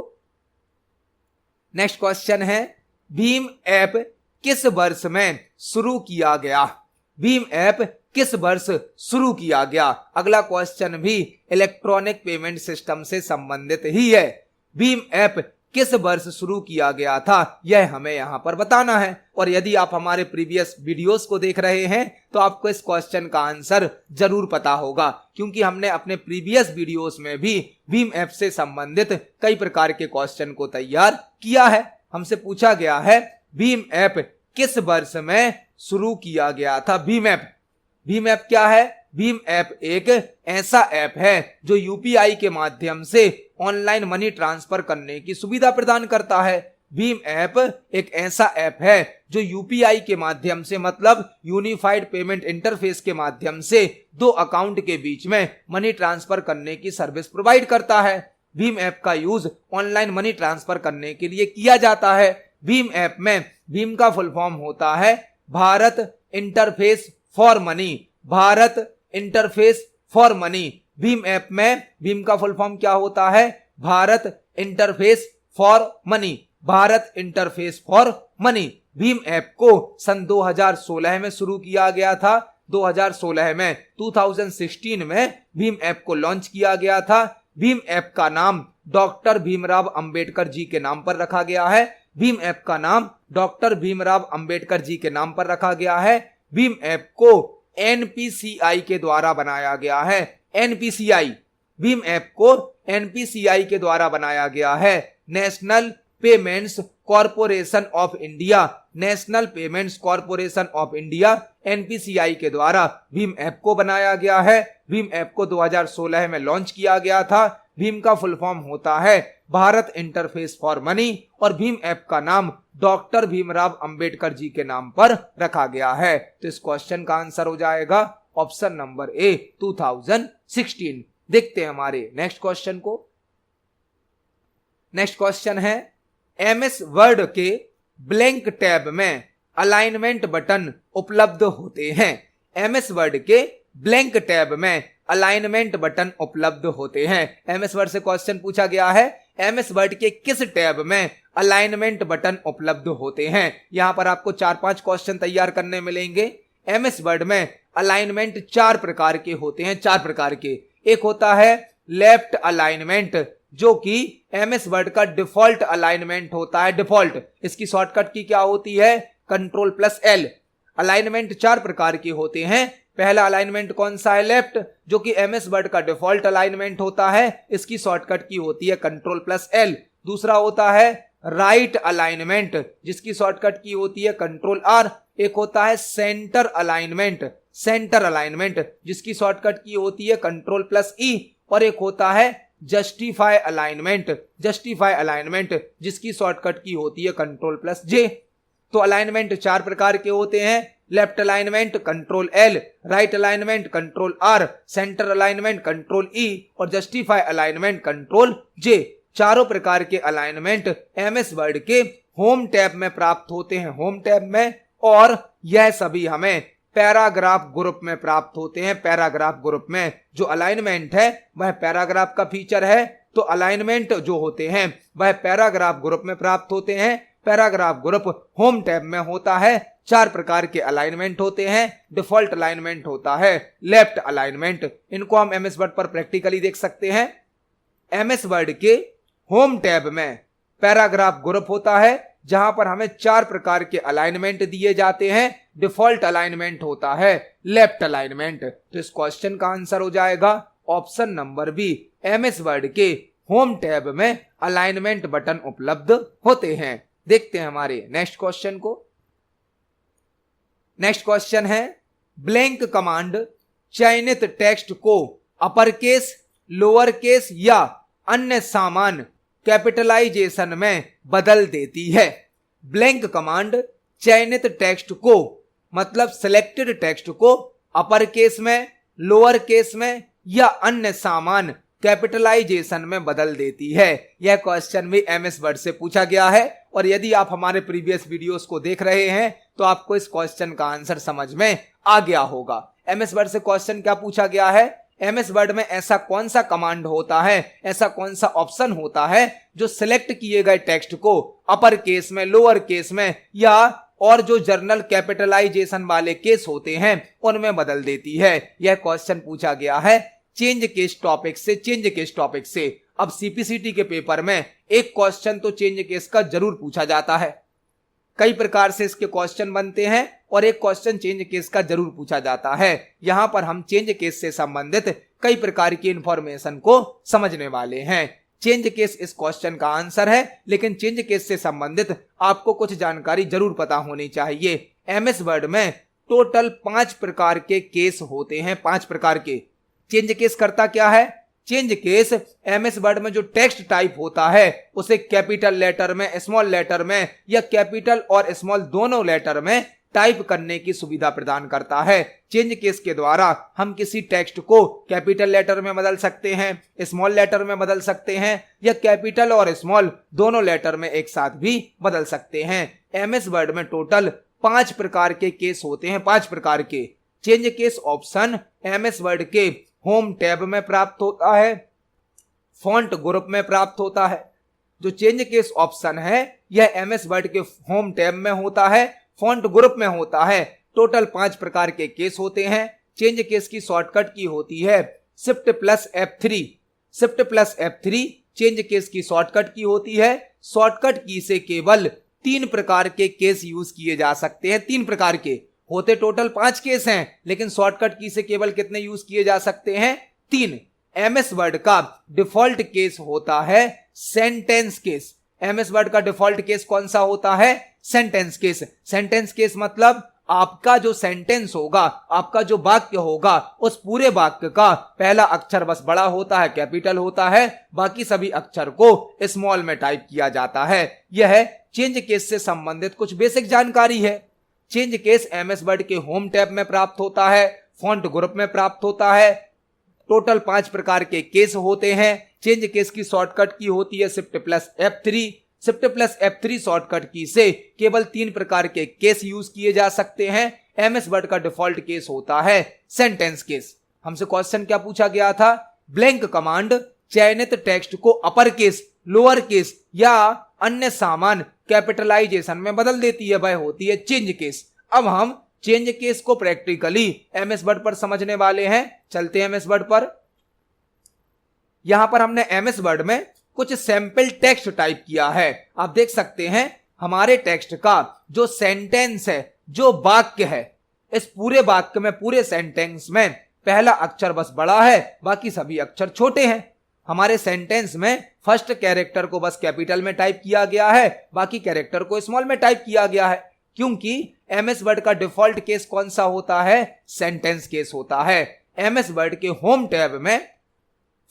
नेक्स्ट क्वेश्चन है, भीम ऐप किस वर्ष में शुरू किया गया? भीम ऐप किस वर्ष शुरू किया गया? अगला क्वेश्चन भी इलेक्ट्रॉनिक पेमेंट सिस्टम से संबंधित ही है। भीम ऐप किस वर्ष शुरू किया गया था, यह हमें यहां पर बताना है। और यदि आप हमारे प्रीवियस वीडियोस को देख रहे हैं तो आपको इस क्वेश्चन का आंसर जरूर पता होगा, क्योंकि हमने अपने प्रीवियस वीडियोस में भी भीम ऐप से संबंधित कई प्रकार के क्वेश्चन को तैयार किया है। हमसे पूछा गया है भीम ऐप किस वर्ष में शुरू किया गया था? भीम ऐप। भीम ऐप क्या है? भीम ऐप एक ऐसा ऐप है जो यूपीआई के माध्यम से ऑनलाइन मनी ट्रांसफर करने की सुविधा प्रदान करता है। भीम ऐप एक ऐसा ऐप है जो यूपीआई के माध्यम से, मतलब यूनिफाइड पेमेंट इंटरफेस के माध्यम से दो अकाउंट के बीच में मनी ट्रांसफर करने की सर्विस प्रोवाइड करता है। भीम ऐप का यूज ऑनलाइन मनी ट्रांसफर करने के लिए किया जाता है। भीम ऐप में भीम का फुल फॉर्म होता है Bharat interface for money. Bharat interface for money. Bhim app में भीम का फुल फॉर्म क्या होता है? Bharat interface for money. Bharat interface for money. Bhim app को सन 2016 में शुरू किया गया था। 2016 में 2016 में भीम ऐप को लॉन्च किया गया था। भीम ऐप का नाम डॉक्टर भीमराव अंबेडकर जी के नाम पर रखा गया है। भीम ऐप का नाम डॉक्टर भीमराव अंबेडकर जी के नाम पर रखा गया है। भीम ऐप को एनपीसीआई के द्वारा बनाया गया है। एनपीसीआई। भीम ऐप को एनपीसीआई के द्वारा बनाया गया है। National payments corporation of India. National payments corporation of India NPCI के द्वारा भीम ऐप को बनाया गया है। भीम ऐप को 2016 में लॉन्च किया गया था। भीम का फुल फॉर्म होता है भारत इंटरफेस फॉर मनी और भीम ऐप का नाम डॉक्टर भीमराव अंबेडकर जी के नाम पर रखा गया है। तो इस क्वेश्चन का आंसर हो जाएगा ऑप्शन नंबर ए, 2016। देखते हैं हमारे नेक्स्ट क्वेश्चन को। नेक्स्ट क्वेश्चन है, एमएस वर्ड के ब्लैंक टैब में अलाइनमेंट बटन उपलब्ध होते हैं। एमएस वर्ड के ब्लैंक टैब में अलाइनमेंट बटन उपलब्ध होते हैं। एमएस वर्ड से क्वेश्चन पूछा गया है, एमएस वर्ड के किस टैब में अलाइनमेंट बटन उपलब्ध होते हैं? यहां पर आपको 4-5 क्वेश्चन तैयार करने मिलेंगे। एमएस वर्ड में अलाइनमेंट 4 प्रकार के होते हैं। 4 प्रकार के। एक होता है लेफ्ट अलाइनमेंट, जो कि एमएस वर्ड का डिफॉल्ट अलाइनमेंट होता है। डिफॉल्ट, इसकी शॉर्टकट की क्या होती है? कंट्रोल+L। अलाइनमेंट 4 प्रकार के होते हैं। पहला अलाइनमेंट कौन सा है? लेफ्ट, जो कि एमएस वर्ड का डिफॉल्ट अलाइनमेंट होता है। इसकी शॉर्टकट की होती है कंट्रोल+L। दूसरा होता है राइट अलाइनमेंट, जिसकी शॉर्टकट की होती है कंट्रोल+R। एक होता है सेंटर अलाइनमेंट। सेंटर अलाइनमेंट, जिसकी शॉर्टकट की होती है कंट्रोल+E। और एक होता है जस्टिफाई अलाइनमेंट। जस्टिफाई अलाइनमेंट, जिसकी शॉर्टकट की होती है कंट्रोल+J। तो अलाइनमेंट 4 प्रकार के होते हैं। Left alignment control L, right alignment control R, centre alignment control E और जस्टिफाई अलाइनमेंट कंट्रोल+J। चारों प्रकार के अलाइनमेंट एमएस वर्ड के होम टैब में प्राप्त होते हैं। होम टैब में। और यह सभी हमें पैराग्राफ ग्रुप में प्राप्त होते हैं। पैराग्राफ ग्रुप में जो अलाइनमेंट है वह पैराग्राफ का फीचर है। तो अलाइनमेंट जो होते हैं वह पैराग्राफ ग्रुप में प्राप्त होते हैं। पैराग्राफ ग्रुप होम टैब में होता है। 4 प्रकार के अलाइनमेंट होते हैं। डिफॉल्ट अलाइनमेंट होता है लेफ्ट अलाइनमेंट। इनको हम एमएस वर्ड पर प्रैक्टिकली देख सकते हैं। एमएस वर्ड के होम टैब में पैराग्राफ ग्रुप होता है जहां पर हमें 4 प्रकार के अलाइनमेंट दिए जाते हैं। डिफॉल्ट अलाइनमेंट होता है लेफ्ट अलाइनमेंट। तो इस क्वेश्चन का आंसर हो जाएगा option number B. MS Word के होम टैब में अलाइनमेंट बटन उपलब्ध होते हैं। देखते हैं हमारे नेक्स्ट क्वेश्चन को। नेक्स्ट क्वेश्चन है ब्लैंक कमांड चयनित टेक्स्ट को अपर केस, लोअर केस या अन्य सामान्य कैपिटलाइजेशन में बदल देती है। ब्लैंक कमांड चयनित टेक्स्ट को मतलब सिलेक्टेड टेक्स्ट को अपर केस में, लोअर केस में या अन्य सामान्य कैपिटलाइजेशन में बदल देती है। यह क्वेश्चन भी एमएस वर्ड से पूछा गया है और यदि आप हमारे प्रीवियस वीडियोस को देख रहे हैं तो आपको इस क्वेश्चन का आंसर समझ में आ गया होगा। एमएस वर्ड से क्वेश्चन क्या पूछा गया है? एमएस वर्ड में ऐसा कौन सा कमांड होता है, ऐसा कौन सा ऑप्शन होता है जो सिलेक्ट किए गए टेक्स्ट को अपर केस में, लोअर केस में या और जो जर्नल कैपिटलाइजेशन वाले केस होते हैं उनमें बदल देती है। यह क्वेश्चन पूछा गया है चेंज केस टॉपिक से। चेंज केस टॉपिक से अब सीपीसीटी के पेपर में एक क्वेश्चन तो चेंज केस का जरूर पूछा जाता है। कई प्रकार से इसके क्वेश्चन बनते हैं और एक क्वेश्चन चेंज केस का जरूर पूछा जाता है। यहां पर हम चेंज केस से संबंधित कई प्रकार की इंफॉर्मेशन को समझने वाले हैं। चेंज केस इस क्वेश्चन का आंसर है, लेकिन चेंज केस से संबंधित आपको कुछ जानकारी जरूर पता होनी चाहिए। एमएस वर्ड में टोटल 5 प्रकार के केस होते हैं। 5 प्रकार के। चेंज केस करता क्या है? चेंज केस एमएस वर्ड में जो टेक्स्ट टाइप होता है उसे कैपिटल लेटर में, स्मॉल लेटर में या कैपिटल और स्मॉल दोनों लेटर में टाइप करने की सुविधा प्रदान करता है। चेंज केस के द्वारा हम किसी टेक्स्ट को कैपिटल लेटर में बदल सकते हैं, स्मॉल लेटर में बदल सकते हैं या कैपिटल और स्मॉल दोनों लेटर में एक साथ भी बदल सकते हैं। एमएस वर्ड में टोटल 5 प्रकार के केस होते हैं। 5 प्रकार के change case option MS Word के होम टैब में प्राप्त होता है, फॉन्ट ग्रुप में प्राप्त होता है। जो चेंज केस ऑप्शन है यह एमएस वर्ड के होम टैब में होता है, फॉन्ट ग्रुप में होता है। टोटल 5 प्रकार के केस होते हैं। चेंज केस की शॉर्टकट की होती है shift plus F3। Shift plus F3 change case की शॉर्टकट की होती है। शॉर्टकट की से केवल 3 प्रकार के केस यूज किए जा सकते हैं। 3 प्रकार के होते टोटल 5 केस हैं, लेकिन शॉर्टकट की से केवल कितने यूज किए जा सकते हैं? 3। एमएस वर्ड का डिफॉल्ट केस होता है सेंटेंस केस। एमएस वर्ड का डिफॉल्ट केस कौन सा होता है? Sentence case. सेंटेंस केस मतलब आपका जो सेंटेंस होगा, आपका जो वाक्य होगा, उस पूरे वाक्य का पहला अक्षर बस बड़ा होता है, कैपिटल होता है, बाकी सभी अक्षर को स्मॉल में टाइप किया जाता है। यह चेंज केस से संबंधित कुछ बेसिक जानकारी है। चेंज केस एमएस वर्ड के होम टैब में प्राप्त होता है, फॉन्ट ग्रुप में प्राप्त होता है। टोटल 5 प्रकार के केस होते हैं। चेंज केस की शॉर्टकट की होती है shift plus F3। Shift plus F3 shortcut की से केवल 3 प्रकार के केस यूज किए जा सकते हैं। एमएस वर्ड का डिफॉल्ट केस होता है सेंटेंस केस। हमसे क्वेश्चन क्या पूछा गया था? ब्लैंक कमांड चयनित टेक्स्ट को अपर केस, लोअर केस या अन्य सामान्य कैपिटलाइजेशन में बदल देती है, वह होती है चेंज केस। अब हम चेंज केस को प्रैक्टिकली एमएस वर्ड पर समझने वाले हैं। चलते हैं एमएस वर्ड पर। यहां पर हमने एमएस वर्ड में कुछ सैंपल टेक्स्ट टाइप किया है। आप देख सकते हैं हमारे टेक्स्ट का जो सेंटेंस है, जो वाक्य है, इस पूरे वाक्य में, पूरे सेंटेंस में पहला अक्षर बस बड़ा है, बाकी सभी अक्षर छोटे हैं। हमारे सेंटेंस में फर्स्ट कैरेक्टर को बस कैपिटल में टाइप किया गया है, बाकी कैरेक्टर को स्मॉल में टाइप किया गया है, क्योंकि एमएस वर्ड का डिफॉल्ट केस कौन सा होता है? सेंटेंस केस होता है। एमएस वर्ड के होम टैब में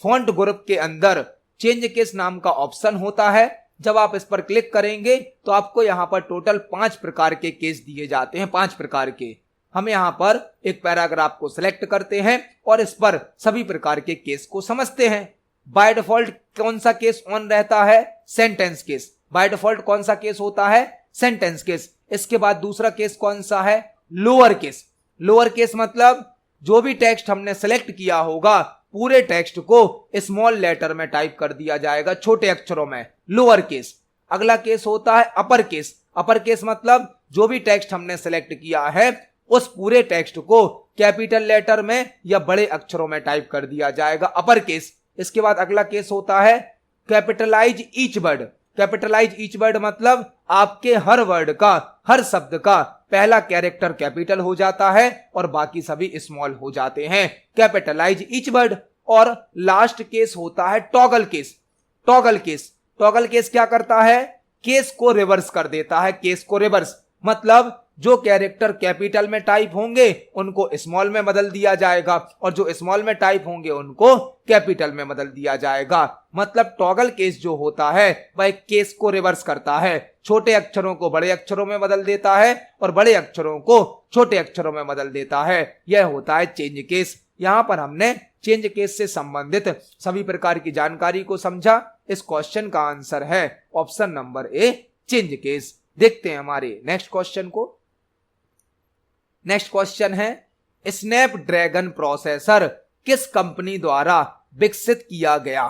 फॉन्ट ग्रुप के अंदर चेंज केस नाम का ऑप्शन होता है। जब आप इस पर क्लिक करेंगे तो आपको यहां पर टोटल 5 प्रकार के केस दिए जाते हैं। 5 प्रकार के। हम यहां पर एक पैराग्राफ को सिलेक्ट करते हैं और इस पर सभी प्रकार के केस को समझते हैं। बाय डिफॉल्ट कौन सा केस ऑन रहता है? Sentence case. बाय डिफॉल्ट कौन सा केस होता है? Sentence case. इसके बाद दूसरा केस कौन सा है? Lower case. लोअर केस मतलब जो भी टेक्स्ट हमने सेलेक्ट किया होगा पूरे टेक्स्ट को स्मॉल लेटर में टाइप कर दिया जाएगा, छोटे अक्षरों में, लोअर केस। अगला केस होता है अपर केस। अपर केस मतलब जो भी टेक्स्ट हमने सेलेक्ट किया है उस पूरे टेक्स्ट को कैपिटल लेटर में या बड़े अक्षरों में टाइप कर दिया जाएगा, अपर केस। इसके बाद अगला केस होता है capitalise each word. Capitalise each word मतलब आपके हर वर्ड का, हर शब्द का पहला कैरेक्टर कैपिटल हो जाता है और बाकी सभी स्मॉल हो जाते हैं, कैपिटलाइज ईच वर्ड। और लास्ट केस होता है toggle case. Toggle case, toggle case क्या करता है? केस को रिवर्स कर देता है। केस को रिवर्स मतलब जो कैरेक्टर कैपिटल में टाइप होंगे उनको स्मॉल में बदल दिया जाएगा और जो स्मॉल में टाइप होंगे उनको कैपिटल में बदल दिया जाएगा। मतलब टॉगल केस जो होता है वह केस को रिवर्स करता है, छोटे अक्षरों को बड़े अक्षरों में बदल देता है और बड़े अक्षरों को छोटे अक्षरों में बदल देता है। यह होता है चेंज केस। यहां पर हमने चेंज केस से संबंधित सभी प्रकार की जानकारी को समझा। इस क्वेश्चन का आंसर है ऑप्शन नंबर ए, चेंज केस। देखते हैं हमारे नेक्स्ट क्वेश्चन को। नेक्स्ट क्वेश्चन है स्नैपड्रैगन प्रोसेसर किस कंपनी द्वारा विकसित किया गया?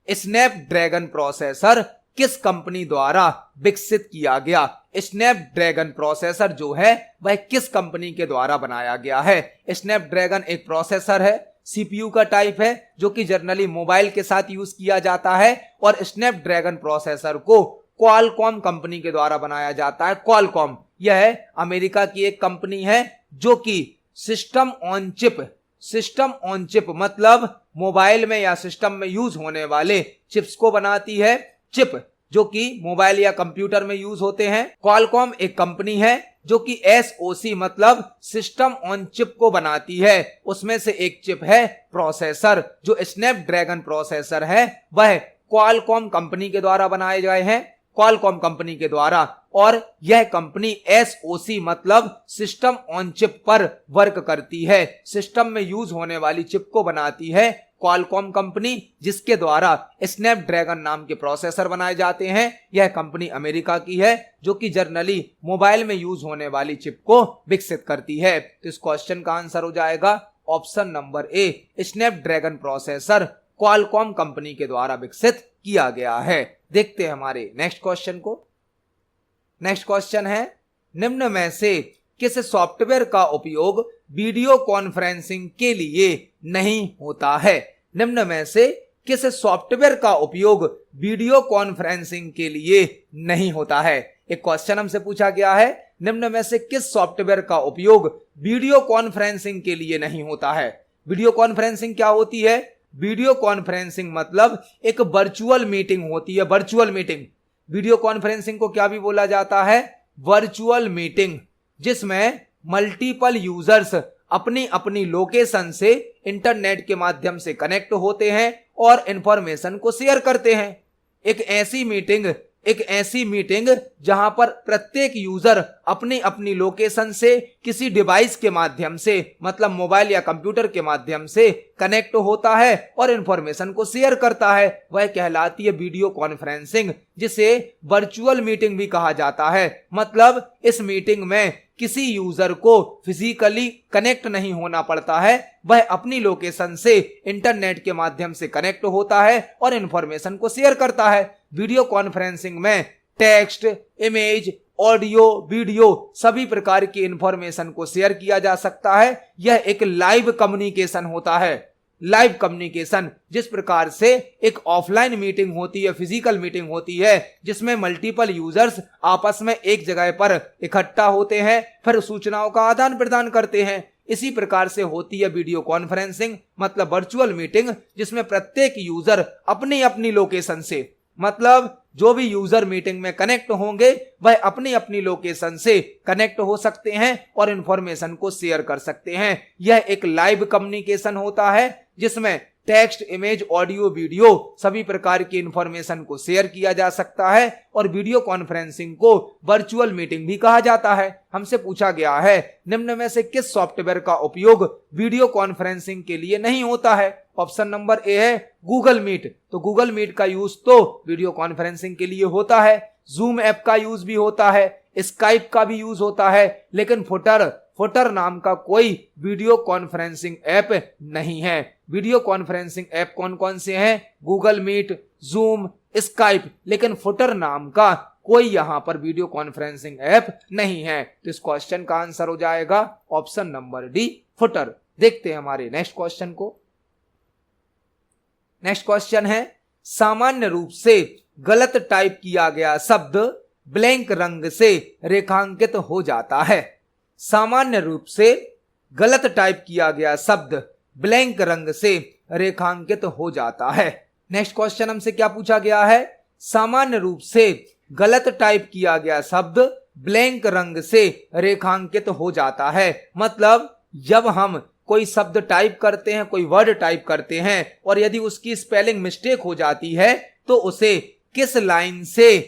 स्नैपड्रैगन प्रोसेसर किस कंपनी द्वारा विकसित किया गया? स्नैपड्रैगन प्रोसेसर जो है वह किस कंपनी के द्वारा बनाया गया है? स्नैपड्रैगन एक प्रोसेसर है, सीपीयू का टाइप है जो कि जनरली मोबाइल के साथ यूज किया जाता है और स्नैपड्रैगन प्रोसेसर को क्वालकॉम कंपनी के द्वारा बनाया जाता है। क्वालकॉम यह अमेरिका की एक कंपनी है जो कि सिस्टम ऑन चिप मतलब मोबाइल में या सिस्टम में यूज होने वाले चिप्स को बनाती है। चिप जो कि मोबाइल या कंप्यूटर में यूज होते हैं। क्वालकॉम एक कंपनी है जो कि SoC मतलब सिस्टम ऑन चिप को बनाती है। उसमें से एक चिप है प्रोसेसर। जो स्नैपड्रैगन प्रोसेसर है वह क्वालकॉम कंपनी के द्वारा बनाए गए हैं, क्वालकॉम कंपनी के द्वारा। और यह कंपनी SoC मतलब सिस्टम ऑन चिप पर वर्क करती है, सिस्टम में यूज होने वाली चिप को बनाती है क्वालकॉम कंपनी, जिसके द्वारा स्नैपड्रैगन नाम के प्रोसेसर बनाए जाते हैं। यह कंपनी अमेरिका की है जो कि जनरली मोबाइल में यूज होने वाली चिप को विकसित करती है। तो इस क्वेश्चन का आंसर हो जाएगा ऑप्शन नंबर ए, स्नैपड्रैगन प्रोसेसर क्वालकॉम कंपनी के द्वारा विकसित किया गया है। देखते हैं हमारे नेक्स्ट क्वेश्चन को। नेक्स्ट क्वेश्चन है निम्न में से किस सॉफ्टवेयर का उपयोग वीडियो कॉन्फ्रेंसिंग के लिए नहीं होता है? निम्न में से किस सॉफ्टवेयर का उपयोग वीडियो कॉन्फ्रेंसिंग के लिए नहीं होता है? एक क्वेश्चन हमसे पूछा गया है निम्न में से किस सॉफ्टवेयर का उपयोग वीडियो कॉन्फ्रेंसिंग के लिए नहीं होता है? वीडियो कॉन्फ्रेंसिंग क्या होती है? वीडियो कॉन्फ्रेंसिंग मतलब एक वर्चुअल मीटिंग होती है, वर्चुअल मीटिंग। वीडियो कॉन्फ्रेंसिंग को क्या भी बोला जाता है? वर्चुअल मीटिंग, जिसमें मल्टीपल यूजर्स अपनी अपनी लोकेशन से इंटरनेट के माध्यम से कनेक्ट होते हैं और इंफॉर्मेशन को शेयर करते हैं। एक ऐसी मीटिंग जहां पर प्रत्येक यूजर अपनी अपनी लोकेशन से किसी डिवाइस के माध्यम से मतलब मोबाइल या कंप्यूटर के माध्यम से कनेक्ट होता है और इंफॉर्मेशन को शेयर करता है, वह कहलाती है वीडियो कॉन्फ्रेंसिंग, जिसे वर्चुअल मीटिंग भी कहा जाता है। मतलब इस मीटिंग में किसी यूजर को फिजिकली कनेक्ट नहीं होना पड़ता है, वह अपनी लोकेशन से इंटरनेट के माध्यम से कनेक्ट होता है और इंफॉर्मेशन को शेयर करता है। वीडियो कॉन्फ्रेंसिंग में टेक्स्ट, इमेज, ऑडियो, वीडियो सभी प्रकार की इंफॉर्मेशन को शेयर किया जा सकता है। यह एक लाइव कम्युनिकेशन होता है। लाइव कम्युनिकेशन जिस प्रकार से एक ऑफलाइन मीटिंग होती है, फिजिकल मीटिंग होती है, जिसमें मल्टीपल यूजर्स आपस में एक जगह पर इकट्ठा होते हैं, फिर सूचनाओं का आदान प्रदान करते हैं, इसी प्रकार से होती है वीडियो कॉन्फ्रेंसिंग मतलब वर्चुअल मीटिंग, जिसमें प्रत्येक यूजर अपनी अपनी लोकेशन से मतलब जो भी यूजर मीटिंग में कनेक्ट होंगे वह अपनी अपनी लोकेशन से कनेक्ट हो सकते हैं और इंफॉर्मेशन को शेयर कर सकते हैं। यह एक लाइव कम्युनिकेशन होता है जिसमें टेक्स्ट, इमेज, ऑडियो, वीडियो सभी प्रकार की इंफॉर्मेशन को शेयर किया जा सकता है और वीडियो कॉन्फ्रेंसिंग को वर्चुअल मीटिंग भी कहा जाता है। हमसे पूछा गया है निम्न में से किस सॉफ्टवेयर का उपयोग वीडियो कॉन्फ्रेंसिंग के लिए नहीं होता है? ऑप्शन नंबर ए है गूगल मीट। तो गूगल मीट का यूज तो वीडियो कॉन्फ्रेंसिंग के लिए होता है, जूम ऐप का यूज भी होता है, स्काइप का भी यूज होता है, लेकिन फुटर फुटर नाम का कोई वीडियो कॉन्फ्रेंसिंग ऐप नहीं है। वीडियो कॉन्फ्रेंसिंग ऐप कौन कौन से हैं? गूगल मीट, जूम, स्काइप, लेकिन फुटर नाम का कोई यहां पर वीडियो कॉन्फ्रेंसिंग ऐप नहीं है। तो इस क्वेश्चन का आंसर हो जाएगा ऑप्शन नंबर डी, फुटर। देखते हैं हमारे नेक्स्ट क्वेश्चन को। नेक्स्ट क्वेश्चन है, सामान्य रूप से गलत टाइप किया गया शब्द ब्लैंक रंग से रेखांकित हो जाता है। सामान्य रूप से गलत टाइप किया गया शब्द ब्लैंक रंग से रेखांकित हो जाता है। नेक्स्ट क्वेश्चन हमसे क्या पूछा गया है? सामान्य रूप से गलत टाइप किया गया शब्द ब्लैंक रंग से रेखांकित हो जाता है। मतलब जब हम कोई शब्द टाइप करते हैं, कोई वर्ड टाइप करते हैं और यदि उसकी स्पेलिंग मिस्टेक हो जाती है तो उसे किस लाइन से,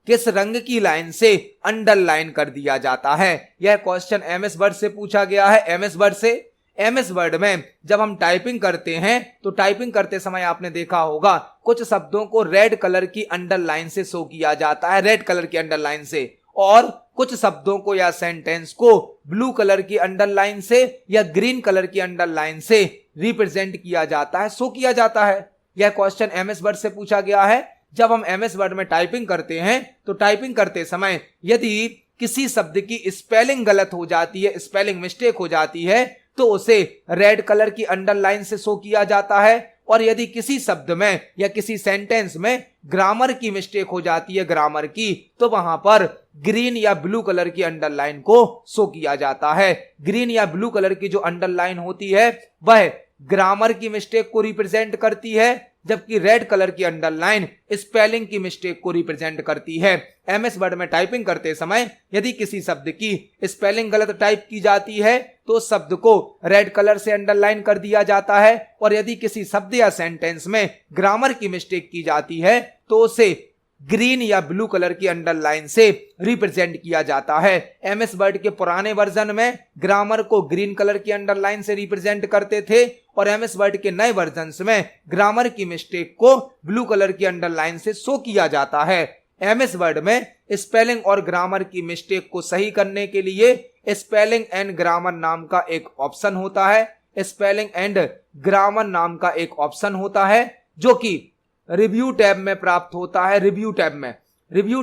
किस रंग की लाइन से अंडरलाइन कर दिया जाता है। यह क्वेश्चन एमएस वर्ड से पूछा गया है। एमएस वर्ड से, एमएस वर्ड में जब हम टाइपिंग करते हैं तो टाइपिंग करते समय आपने देखा होगा कुछ शब्दों को रेड कलर की अंडरलाइन से शो किया जाता है, रेड कलर की अंडरलाइन से, और कुछ शब्दों को या सेंटेंस को ब्लू कलर की अंडरलाइन से या ग्रीन कलर की अंडरलाइन से रिप्रेजेंट किया जाता है, शो किया जाता है। यह क्वेश्चन एमएस वर्ड से पूछा गया है। जब हम एमएस वर्ड में टाइपिंग करते हैं तो टाइपिंग करते समय यदि किसी शब्द की स्पेलिंग गलत हो जाती है, स्पेलिंग मिस्टेक हो जाती है, तो उसे रेड कलर की अंडरलाइन से शो किया जाता है। और यदि किसी शब्द में या किसी सेंटेंस में ग्रामर की मिस्टेक हो जाती है, ग्रामर की, तो वहां पर ग्रीन या ब्लू कलर की अंडरलाइन को शो किया जाता है। ग्रीन या ब्लू कलर की जो अंडरलाइन होती है वह ग्रामर की मिस्टेक को रिप्रेजेंट करती है, जबकि रेड कलर की अंडरलाइन स्पेलिंग की मिस्टेक को रिप्रेजेंट करती है। एमएस वर्ड में टाइपिंग करते समय यदि किसी शब्द की स्पेलिंग गलत टाइप की जाती है तो उस शब्द को रेड कलर से अंडरलाइन कर दिया जाता है, और यदि किसी शब्द या सेंटेंस में ग्रामर की मिस्टेक की जाती है तो उसे ग्रीन या ब्लू कलर की अंडरलाइन से रिप्रेजेंट किया जाता है। एमएस वर्ड के पुराने वर्जन में ग्रामर को ग्रीन कलर की अंडरलाइन से रिप्रेजेंट करते थे, और एमएस वर्ड के नए वर्जन में ग्रामर की मिस्टेक को ब्लू कलर की अंडरलाइन से शो किया जाता है। एमएस वर्ड में स्पेलिंग और ग्रामर की मिस्टेक को सही करने के लिए स्पेलिंग एंड ग्रामर नाम का एक ऑप्शन होता है। स्पेलिंग एंड ग्रामर नाम का एक ऑप्शन होता है जो कि रिव्यू टैब में प्राप्त होता है। रिव्यू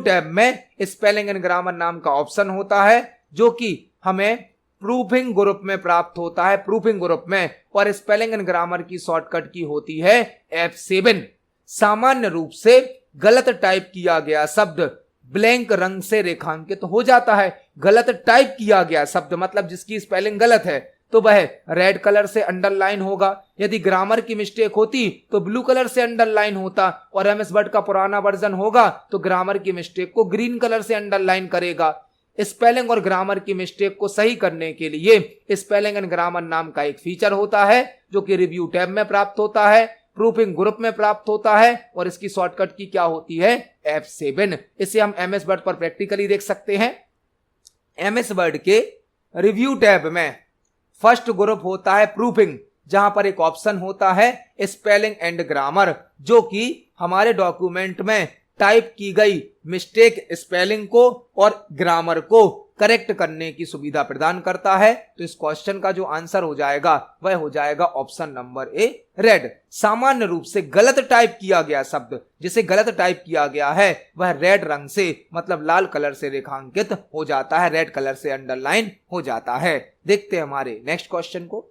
टैब में स्पेलिंग एंड ग्रामर नाम का ऑप्शन होता है जो कि हमें प्रूफिंग ग्रुप में प्राप्त होता है, प्रूफिंग ग्रुप में, और स्पेलिंग एंड ग्रामर की शॉर्टकट की होती है F7। सामान्य रूप से गलत टाइप किया गया शब्द ब्लैंक रंग से रेखांकित हो जाता है। गलत टाइप किया गया शब्द मतलब जिसकी स्पेलिंग गलत है तो वह रेड कलर से अंडरलाइन होगा। यदि ग्रामर की मिस्टेक होती तो ब्लू कलर से अंडरलाइन होता, और एमएस वर्ड का पुराना वर्जन होगा तो ग्रामर की मिस्टेक को ग्रीन कलर से अंडरलाइन करेगा। स्पेलिंग और ग्रामर की मिस्टेक को सही करने के लिए स्पेलिंग एंड ग्रामर नाम का एक फीचर होता है जो कि रिव्यू टैब में प्राप्त होता है, प्रूफिंग ग्रुप में प्राप्त होता है, और इसकी शॉर्टकट की क्या होती है F7। इसे हम एमएस वर्ड पर प्रैक्टिकली देख सकते हैं। एमएस वर्ड के रिव्यू टैब में फर्स्ट ग्रुप होता है प्रूफिंग, जहां पर एक ऑप्शन होता है स्पेलिंग एंड ग्रामर, जो कि हमारे डॉक्यूमेंट में टाइप की गई मिस्टेक स्पेलिंग को और ग्रामर को करेक्ट करने की सुविधा प्रदान करता है। तो इस क्वेश्चन का जो आंसर हो जाएगा वह हो जाएगा ऑप्शन नंबर ए, रेड। सामान्य रूप से गलत टाइप किया गया शब्द, जिसे गलत टाइप किया गया है, वह रेड रंग से मतलब लाल कलर से रेखांकित हो जाता है, रेड कलर से अंडरलाइन हो जाता है। देखते हैं हमारे नेक्स्ट क्वेश्चन को।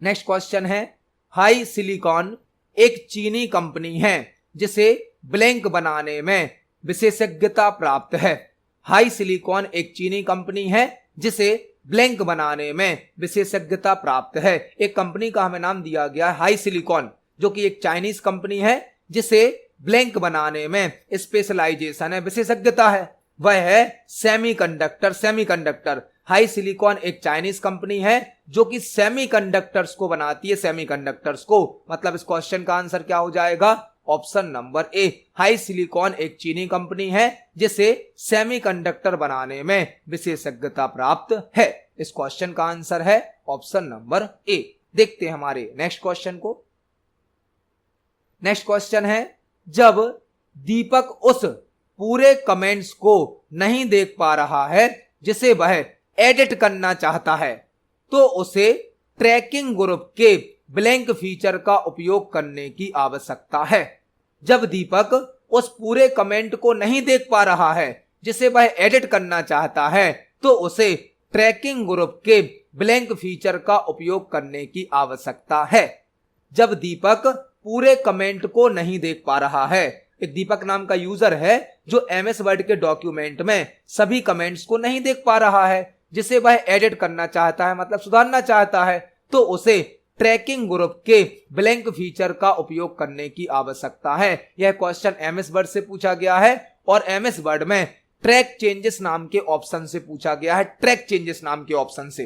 नेक्स्ट क्वेश्चन है, हाई सिलिकॉन एक चीनी कंपनी है जिसे ब्लैंक बनाने में विशेषज्ञता प्राप्त है। हाई सिलिकॉन एक चीनी कंपनी है जिसे ब्लैंक बनाने में विशेषज्ञता प्राप्त है। एक कंपनी का हमें नाम दिया गया हाई सिलिकॉन, जो कि एक चाइनीज कंपनी है जिसे ब्लैंक बनाने में स्पेशलाइजेशन है, विशेषज्ञता है, वह है सेमीकंडक्टर। हाई सिलिकॉन एक चाइनीज कंपनी है जो कि सेमीकंडक्टर्स को बनाती है, सेमीकंडक्टर्स को। मतलब इस क्वेश्चन का आंसर क्या हो जाएगा? ऑप्शन नंबर ए, हाई सिलिकॉन एक चीनी कंपनी है जिसे सेमीकंडक्टर बनाने में विशेषज्ञता प्राप्त है। इस क्वेश्चन का आंसर है ऑप्शन नंबर ए। देखते हैं हमारे नेक्स्ट क्वेश्चन को। नेक्स्ट क्वेश्चन है, जब दीपक उस पूरे कमेंट्स को नहीं देख पा रहा है जिसे वह एडिट करना चाहता है तो उसे ट्रैकिंग ग्रुप के ब्लैंक फीचर का उपयोग करने की आवश्यकता है। जब दीपक उस पूरे कमेंट को नहीं देख पा रहा है जिसे वह एडिट करना चाहता है तो उसे ट्रैकिंग ग्रुप के ब्लैंक फीचर का उपयोग करने की आवश्यकता है। जब दीपक पूरे कमेंट को नहीं देख पा रहा है, एक दीपक नाम का यूजर है जो एमएस वर्ड के डॉक्यूमेंट में सभी कमेंट्स को नहीं देख पा रहा है जिसे वह एडिट करना चाहता है, मतलब सुधारना चाहता है, तो उसे ट्रैकिंग ग्रुप के ब्लैंक फीचर का उपयोग करने की आवश्यकता है। यह क्वेश्चन एमएस वर्ड से पूछा गया है और एमएस वर्ड में ट्रैक चेंजेस नाम के ऑप्शन से पूछा गया है। ट्रैक चेंजेस नाम के ऑप्शन से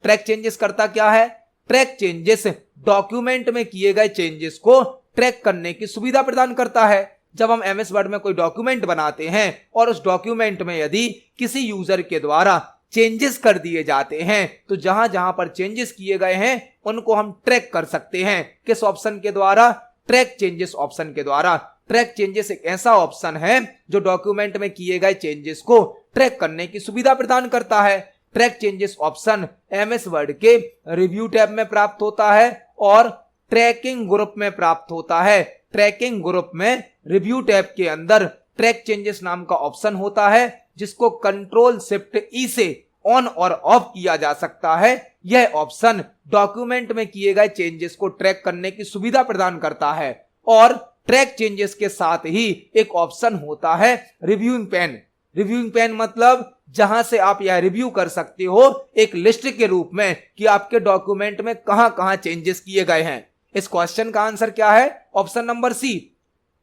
ट्रैक चेंजेस करता क्या है? ट्रैक चेंजेस डॉक्यूमेंट में किए गए चेंजेस को ट्रैक करने की सुविधा प्रदान करता है। जब हम एमएस वर्ड में कोई डॉक्यूमेंट बनाते हैं और उस डॉक्यूमेंट में यदि किसी यूजर के द्वारा चेंजेस कर दिए जाते हैं तो जहां जहां पर चेंजेस किए गए हैं उनको हम ट्रैक कर सकते हैं। किस ऑप्शन के द्वारा? ट्रैक चेंजेस ऑप्शन के द्वारा। ट्रैक चेंजेस एक ऐसा ऑप्शन है जो डॉक्यूमेंट में किए गए चेंजेस को ट्रैक करने की सुविधा प्रदान करता है। Track changes option MS Word के रिव्यू टैब में प्राप्त होता है और ट्रैकिंग ग्रुप में प्राप्त होता है। ट्रैकिंग ग्रुप में रिव्यू टैब के अंदर ट्रैक चेंजेस नाम का ऑप्शन होता है जिसको कंट्रोल शिफ्ट ई से ऑन और ऑफ किया जा सकता है। यह ऑप्शन डॉक्यूमेंट में किए गए चेंजेस को ट्रैक करने की सुविधा प्रदान करता है। और ट्रैक चेंजेस के साथ ही एक ऑप्शन होता है रिव्यूइंग पेन। रिव्यूइंग पेन मतलब जहां से आप यह रिव्यू कर सकते हो एक लिस्ट के रूप में कि आपके डॉक्यूमेंट में कहां कहां चेंजेस किए गए हैं। इस क्वेश्चन का आंसर क्या है? Option number C.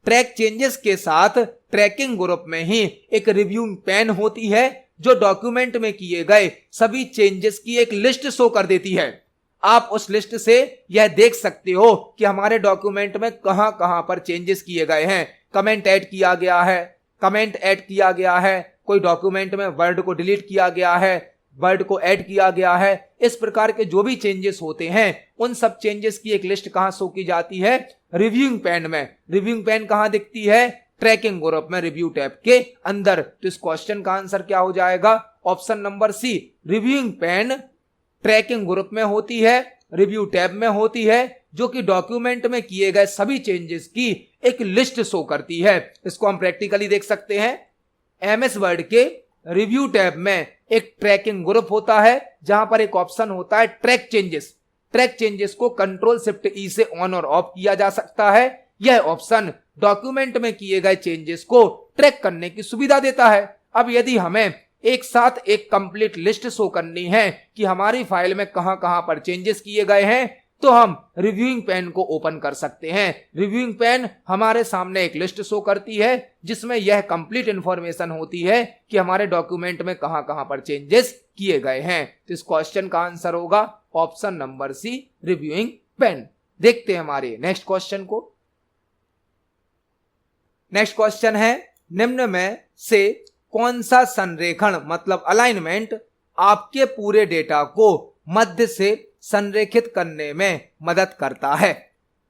Track changes के साथ ट्रैकिंग ग्रुप में ही एक रिव्यूइंग पेन होती है जो डॉक्यूमेंट में किए गए सभी चेंजेस की एक लिस्ट शो कर देती है। आप उस लिस्ट से यह देख सकते हो कि हमारे डॉक्यूमेंट में कहां कहां पर चेंजेस किए गए हैं। कमेंट ऐड किया गया है, कमेंट ऐड किया गया है, कोई डॉक्यूमेंट में वर्ड को डिलीट किया गया है, वर्ड को ऐड किया गया है। इस प्रकार के जो भी चेंजेस होते हैं उन सब चेंजेस की एक लिस्ट कहां शो की जाती है? रिव्यूइंग पेन में। रिव्यूइंग पेन कहां दिखती है? ट्रैकिंग ग्रुप में रिव्यू टैब के अंदर। तो इस क्वेश्चन का आंसर क्या हो जाएगा? Option number C. Reviewing pane tracking group में होती है, रिव्यू टैब में होती है, जो कि डॉक्यूमेंट में किए गए सभी चेंजेस की एक लिस्ट शो करती है। इसको हम प्रैक्टिकली देख सकते हैं। एमएस वर्ड के रिव्यू टैब में एक ट्रैकिंग ग्रुप होता है जहां पर एक ऑप्शन होता है ट्रैक चेंजेस। ट्रैक चेंजेस को कंट्रोल शिफ्ट ई से ऑन और ऑफ किया जा सकता है। यह ऑप्शन डॉक्यूमेंट में किए गए चेंजेस को ट्रैक करने की सुविधा देता है। अब यदि हमें एक साथ एक कंप्लीट लिस्ट शो करनी है कि हमारी फाइल में कहां कहां पर चेंजेस किए गए हैं तो हम रिव्यूइंग पेन को ओपन कर सकते हैं। रिव्यूइंग पेन हमारे सामने एक लिस्ट शो करती है जिसमें यह कंप्लीट इंफॉर्मेशन होती है कि हमारे डॉक्यूमेंट में कहां कहां पर चेंजेस किए गए हैं। तो इस क्वेश्चन का आंसर होगा option number C, reviewing pane. देखते हैं हमारे नेक्स्ट क्वेश्चन को। नेक्स्ट क्वेश्चन है, निम्न में से कौन सा संरेखण मतलब अलाइनमेंट आपके पूरे डेटा को मध्य से संरेखित करने में मदद करता है?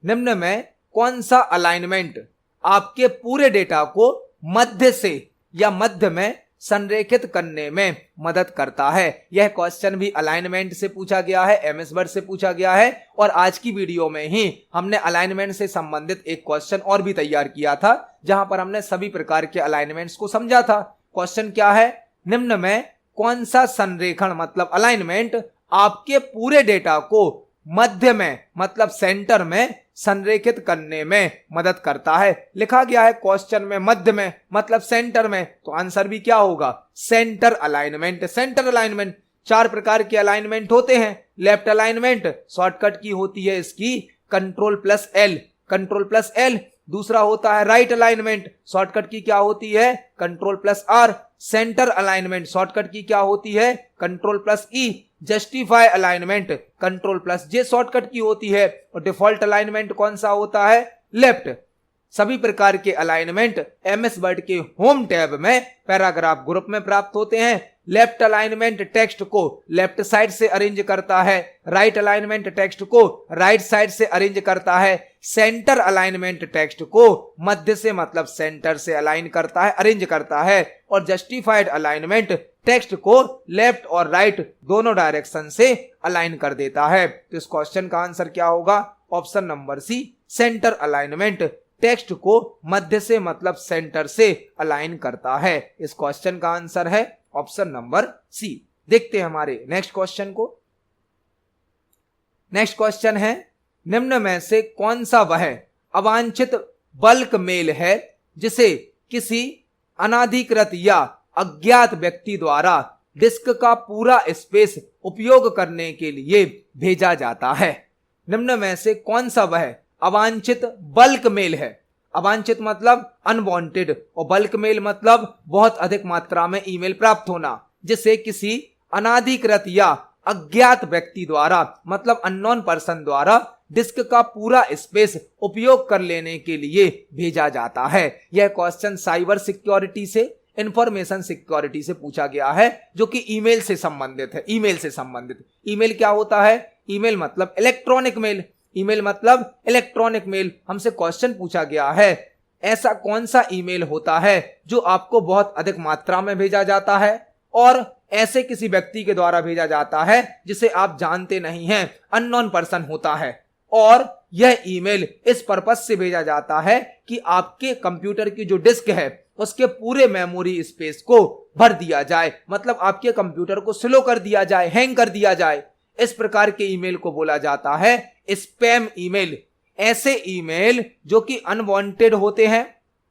निम्न में कौन सा अलाइनमेंट आपके पूरे डेटा को मध्य से या मध्य में संरेखित करने में मदद करता है? यह क्वेश्चन भी अलाइनमेंट से पूछा गया है, एमएस वर्ड से पूछा गया है और आज की वीडियो में ही हमने अलाइनमेंट से संबंधित एक क्वेश्चन और भी तैयार किया था जहां पर हमने सभी प्रकार के अलाइनमेंट्स को समझा था। क्वेश्चन क्या है? निम्न में कौन सा संरेखण मतलब अलाइनमेंट आपके पूरे डेटा को मध्य में मतलब सेंटर में संरेखित करने में मदद करता है? लिखा गया है क्वेश्चन में मध्य में मतलब सेंटर में, तो आंसर भी क्या होगा? Centre alignment. सेंटर अलाइनमेंट, चार प्रकार के अलाइनमेंट होते हैं। लेफ्ट अलाइनमेंट शॉर्टकट की होती है इसकी control plus L, control plus L. दूसरा होता है राइट अलाइनमेंट, शॉर्टकट की क्या होती है? Control plus R. Centre alignment shortcut key क्या होती है? Control plus E. Justify alignment control plus J shortcut key होती है। और डिफॉल्ट अलाइनमेंट कौन सा होता है? लेफ्ट। सभी प्रकार के अलाइनमेंट एमएस वर्ड के होम टैब में पैराग्राफ ग्रुप में प्राप्त होते हैं। लेफ्ट अलाइनमेंट टेक्स्ट को लेफ्ट साइड से अरेंज करता है, राइट अलाइनमेंट टेक्स्ट को राइट साइड से अरेंज करता है, सेंटर अलाइनमेंट टेक्स्ट को मध्य से मतलब सेंटर से अलाइन करता है, अरेंज करता है, और जस्टिफाइड अलाइनमेंट टेक्स्ट को लेफ्ट और राइट दोनों डायरेक्शन से अलाइन कर देता है। तो इस क्वेश्चन का आंसर क्या होगा? Option number C, centre alignment text को मध्य से मतलब सेंटर से अलाइन करता है। इस क्वेश्चन का आंसर है ऑप्शन नंबर सी। देखते हैं हमारे नेक्स्ट क्वेश्चन को। नेक्स्ट क्वेश्चन है, निम्न में से कौन सा वह अवांछित बल्क मेल है जिसे किसी अनाधिकृत या अज्ञात व्यक्ति द्वारा डिस्क का पूरा स्पेस उपयोग करने के लिए भेजा जाता है? निम्न में से कौन सा वह अवांछित बल्क मेल है? अवांछित मतलब अनवांटेड और बल्क मेल मतलब बहुत अधिक मात्रा में ईमेल प्राप्त होना, जिसे किसी अनाधिकृत या अज्ञात व्यक्ति द्वारा मतलब अननोन पर्सन द्वारा डिस्क का पूरा स्पेस उपयोग कर लेने के लिए भेजा जाता है। यह क्वेश्चन साइबर सिक्योरिटी से, इंफॉर्मेशन सिक्योरिटी से पूछा गया है, जो कि ईमेल से संबंधित है। ईमेल से संबंधित, ईमेल क्या होता है? ईमेल मतलब इलेक्ट्रॉनिक मेल, ईमेल मतलब इलेक्ट्रॉनिक मेल। हमसे क्वेश्चन पूछा गया है, ऐसा कौन सा ईमेल होता है जो आपको बहुत अधिक मात्रा में भेजा जाता है और ऐसे किसी व्यक्ति के द्वारा भेजा जाता है जिसे आप जानते नहीं हैं, अननोन पर्सन होता है, और यह ईमेल इस पर्पस से भेजा जाता है कि आपके कंप्यूटर की जो डिस्क है उसके पूरे मेमोरी स्पेस को भर दिया जाए, मतलब आपके कंप्यूटर को स्लो कर दिया जाए, हैंग कर दिया जाए। इस प्रकार के ईमेल को बोला जाता है स्पैम ईमेल। ऐसे ईमेल जो कि अनवांटेड होते हैं,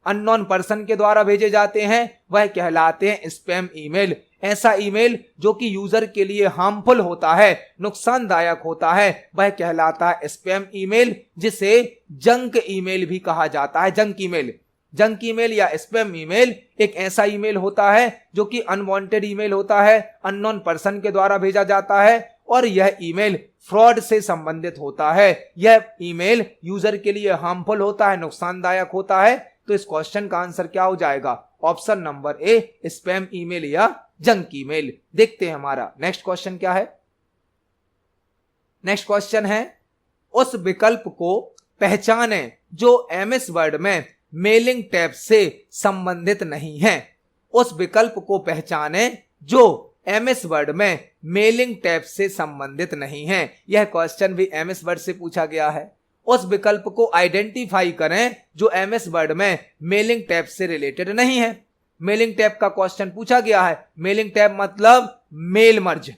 अननोन पर्सन के द्वारा भेजे जाते हैं, वह कहलाते हैं स्पैम ईमेल। ऐसा ईमेल जो कि यूजर के लिए हार्मफुल होता है, नुकसानदायक होता है, वह कहलाता है स्पैम ईमेल, जिसे जंक ईमेल भी कहा जाता है। जंक ईमेल, जंक ईमेल या स्पैम ईमेल एक ऐसा ईमेल होता है जो कि अनवांटेड ईमेल होता है, अननोन पर्सन के द्वारा भेजा जाता है और यह ईमेल फ्रॉड से संबंधित होता है। यह ईमेल यूजर के लिए हार्मफुल होता है, नुकसानदायक होता है। तो इस क्वेश्चन का आंसर क्या हो जाएगा? ऑप्शन नंबर ए, स्पैम ईमेल या जंक ईमेल। देखते हैं हमारा नेक्स्ट क्वेश्चन क्या है। नेक्स्ट क्वेश्चन है, उस विकल्प को पहचानें जो एमएस वर्ड में मेलिंग टैब से संबंधित नहीं है। उस विकल्प को पहचानें जो एमएस वर्ड में मेलिंग टैब से संबंधित नहीं है। यह क्वेश्चन भी एमएस वर्ड से पूछा गया है। उस विकल्प को आइडेंटिफाई करें जो एमएस वर्ड में मेलिंग टैब से रिलेटेड नहीं है। मेलिंग टैब का क्वेश्चन पूछा गया है। मेलिंग टैब मतलब mail merge.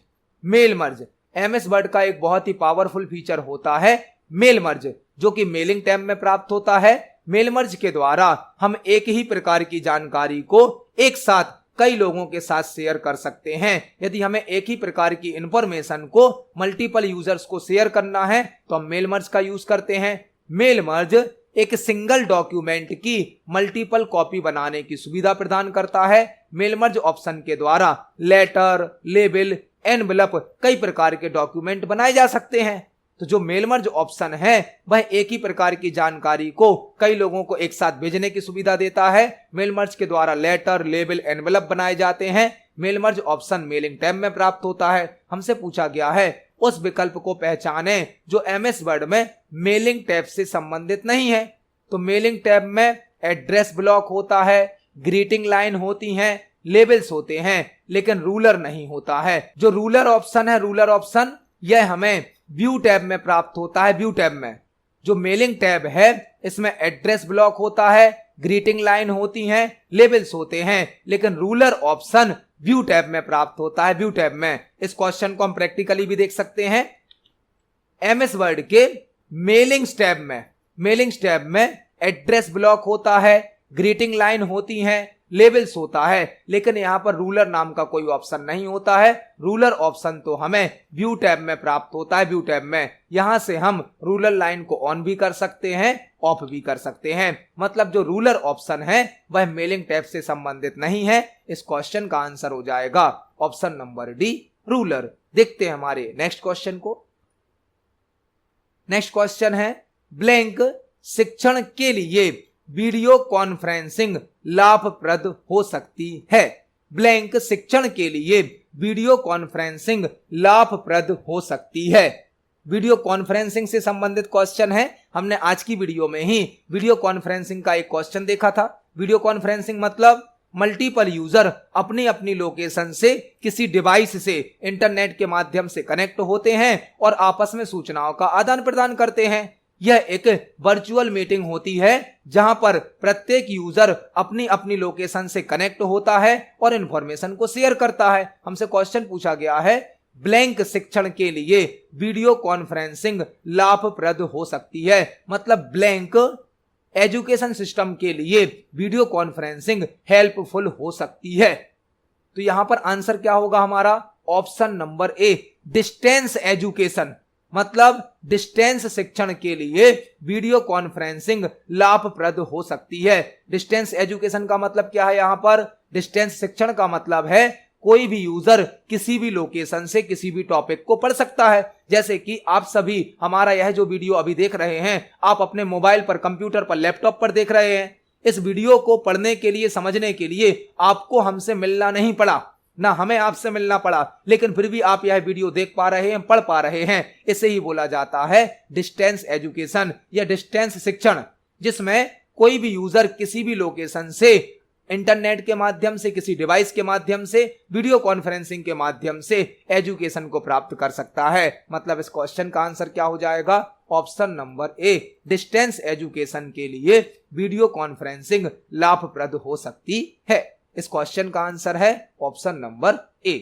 Mail merge MS Word का एक बहुत ही पावरफुल फीचर होता है मेल मर्ज, जो कि मेलिंग टैब में प्राप्त होता है। मेल मर्ज के द्वारा हम एक ही प्रकार की जानकारी को एक साथ कई लोगों के साथ शेयर कर सकते हैं। यदि हमें एक ही प्रकार की इंफॉर्मेशन को मल्टीपल यूजर्स को शेयर करना है तो हम मेल मर्ज का यूज करते हैं। मेल मर्ज एक सिंगल डॉक्यूमेंट की मल्टीपल कॉपी बनाने की सुविधा प्रदान करता है। मेल मर्ज ऑप्शन के द्वारा लेटर, लेबल, एनवेलप कई प्रकार के डॉक्यूमेंट बनाए जा सकते हैं। तो जो मेल मर्ज ऑप्शन है वह एक ही प्रकार की जानकारी को कई लोगों को एक साथ भेजने की सुविधा देता है। मेल मर्ज के द्वारा लेटर, लेबल, एनवेलप बनाए जाते हैं। Mail merge option mailing tab में प्राप्त होता है। हमसे पूछा गया है उस विकल्प को पहचाने जो एमएस वर्ड में मेलिंग टैब से संबंधित नहीं है। तो मेलिंग टैब में एड्रेस ब्लॉक होता है, ग्रीटिंग लाइन होती हैं, लेबल्स होते हैं, लेकिन रूलर नहीं होता है। जो रूलर ऑप्शन है, रूलर ऑप्शन, यह हमें व्यू टैब में प्राप्त होता है। व्यू टैब में जो मेलिंग टैब है इसमें एड्रेस ब्लॉक होता है, ग्रीटिंग लाइन होती हैं, लेबल्स होते हैं, लेकिन रूलर ऑप्शन व्यू टैब में प्राप्त होता है। व्यू टैब में इस क्वेश्चन को हम प्रैक्टिकली भी देख सकते हैं। एमएस वर्ड के मेलिंग्स टैब में एड्रेस ब्लॉक होता है, ग्रीटिंग लाइन होती हैं, लेबल्स होता है, लेकिन यहां पर रूलर नाम का कोई ऑप्शन नहीं होता है। रूलर ऑप्शन तो हमें व्यू टैब में प्राप्त होता है। व्यू टैब में यहां से हम रूलर लाइन को ऑन भी कर सकते हैं, ऑफ भी कर सकते हैं। मतलब जो रूलर ऑप्शन है वह मेलिंग टैब से संबंधित नहीं है। इस क्वेश्चन का आंसर हो जाएगा ऑप्शन नंबर डी, रूलर। देखते हैं हमारे नेक्स्ट क्वेश्चन को। नेक्स्ट क्वेश्चन है, ब्लैंक शिक्षण के लिए वीडियो कॉन्फ्रेंसिंग लाभप्रद हो सकती है। ब्लैंक शिक्षण के लिए वीडियो कॉन्फ्रेंसिंग लाभप्रद हो सकती है। वीडियो कॉन्फ्रेंसिंग से संबंधित क्वेश्चन है। हमने आज की वीडियो में ही वीडियो कॉन्फ्रेंसिंग का एक क्वेश्चन देखा था। वीडियो कॉन्फ्रेंसिंग मतलब मल्टीपल यूजर अपनी अपनी लोकेशन से किसी डिवाइस से इंटरनेट के माध्यम से कनेक्ट होते हैं और आपस में सूचनाओं का आदान प्रदान करते हैं। यह एक वर्चुअल मीटिंग होती है जहां पर प्रत्येक यूजर अपनी अपनी लोकेशन से कनेक्ट होता है और इंफॉर्मेशन को शेयर करता है। हमसे क्वेश्चन पूछा गया है, ब्लैंक शिक्षण के लिए वीडियो कॉन्फ्रेंसिंग लाभप्रद हो सकती है। मतलब ब्लैंक एजुकेशन सिस्टम के लिए वीडियो कॉन्फ्रेंसिंग हेल्पफुल हो सकती है। तो यहां पर आंसर क्या होगा हमारा? ऑप्शन नंबर ए, डिस्टेंस एजुकेशन। मतलब डिस्टेंस शिक्षण के लिए वीडियो कॉन्फ्रेंसिंग लाभप्रद हो सकती है। डिस्टेंस एजुकेशन का मतलब क्या है? यहां पर डिस्टेंस शिक्षण का मतलब है कोई भी यूजर किसी भी लोकेशन से किसी भी टॉपिक को पढ़ सकता है। जैसे कि आप सभी हमारा यह जो वीडियो अभी देख रहे हैं, आप अपने मोबाइल पर, कंप्यूटर पर, लैपटॉप पर देख रहे हैं। इस वीडियो को पढ़ने के लिए, समझने के लिए आपको हमसे मिलना नहीं पड़ा, ना हमें आपसे मिलना पड़ा, लेकिन फिर भी आप यह वीडियो देख पा रहे हैं, पढ़ पा रहे हैं। इसे ही बोला जाता है डिस्टेंस एजुकेशन या डिस्टेंस शिक्षण, जिसमें कोई भी यूजर किसी भी लोकेशन से इंटरनेट के माध्यम से, किसी डिवाइस के माध्यम से, वीडियो कॉन्फ्रेंसिंग के माध्यम से एजुकेशन को प्राप्त कर सकता है। मतलब इस क्वेश्चन का आंसर क्या हो जाएगा? ऑप्शन नंबर ए, डिस्टेंस एजुकेशन के लिए वीडियो कॉन्फ्रेंसिंग लाभप्रद हो सकती है। इस क्वेश्चन का आंसर है ऑप्शन नंबर ए।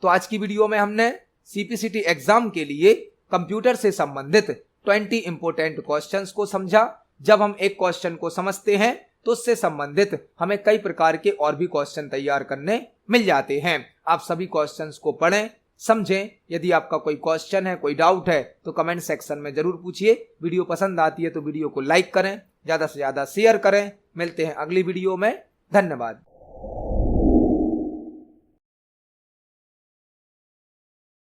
तो आज की वीडियो में हमने सीपीसीटी एग्जाम के लिए कंप्यूटर से संबंधित 20 इंपोर्टेंट क्वेश्चंस को समझा। जब हम एक क्वेश्चन को समझते हैं तो उससे संबंधित हमें कई प्रकार के और भी क्वेश्चन तैयार करने मिल जाते हैं। आप सभी क्वेश्चंस को पढ़ें, समझें। यदि आपका कोई क्वेश्चन है, कोई डाउट है तो कमेंट सेक्शन में जरूर पूछिए। वीडियो पसंद आती है तो वीडियो को लाइक करें, ज्यादा से ज्यादा शेयर करें। मिलते हैं अगली वीडियो में। धन्यवाद।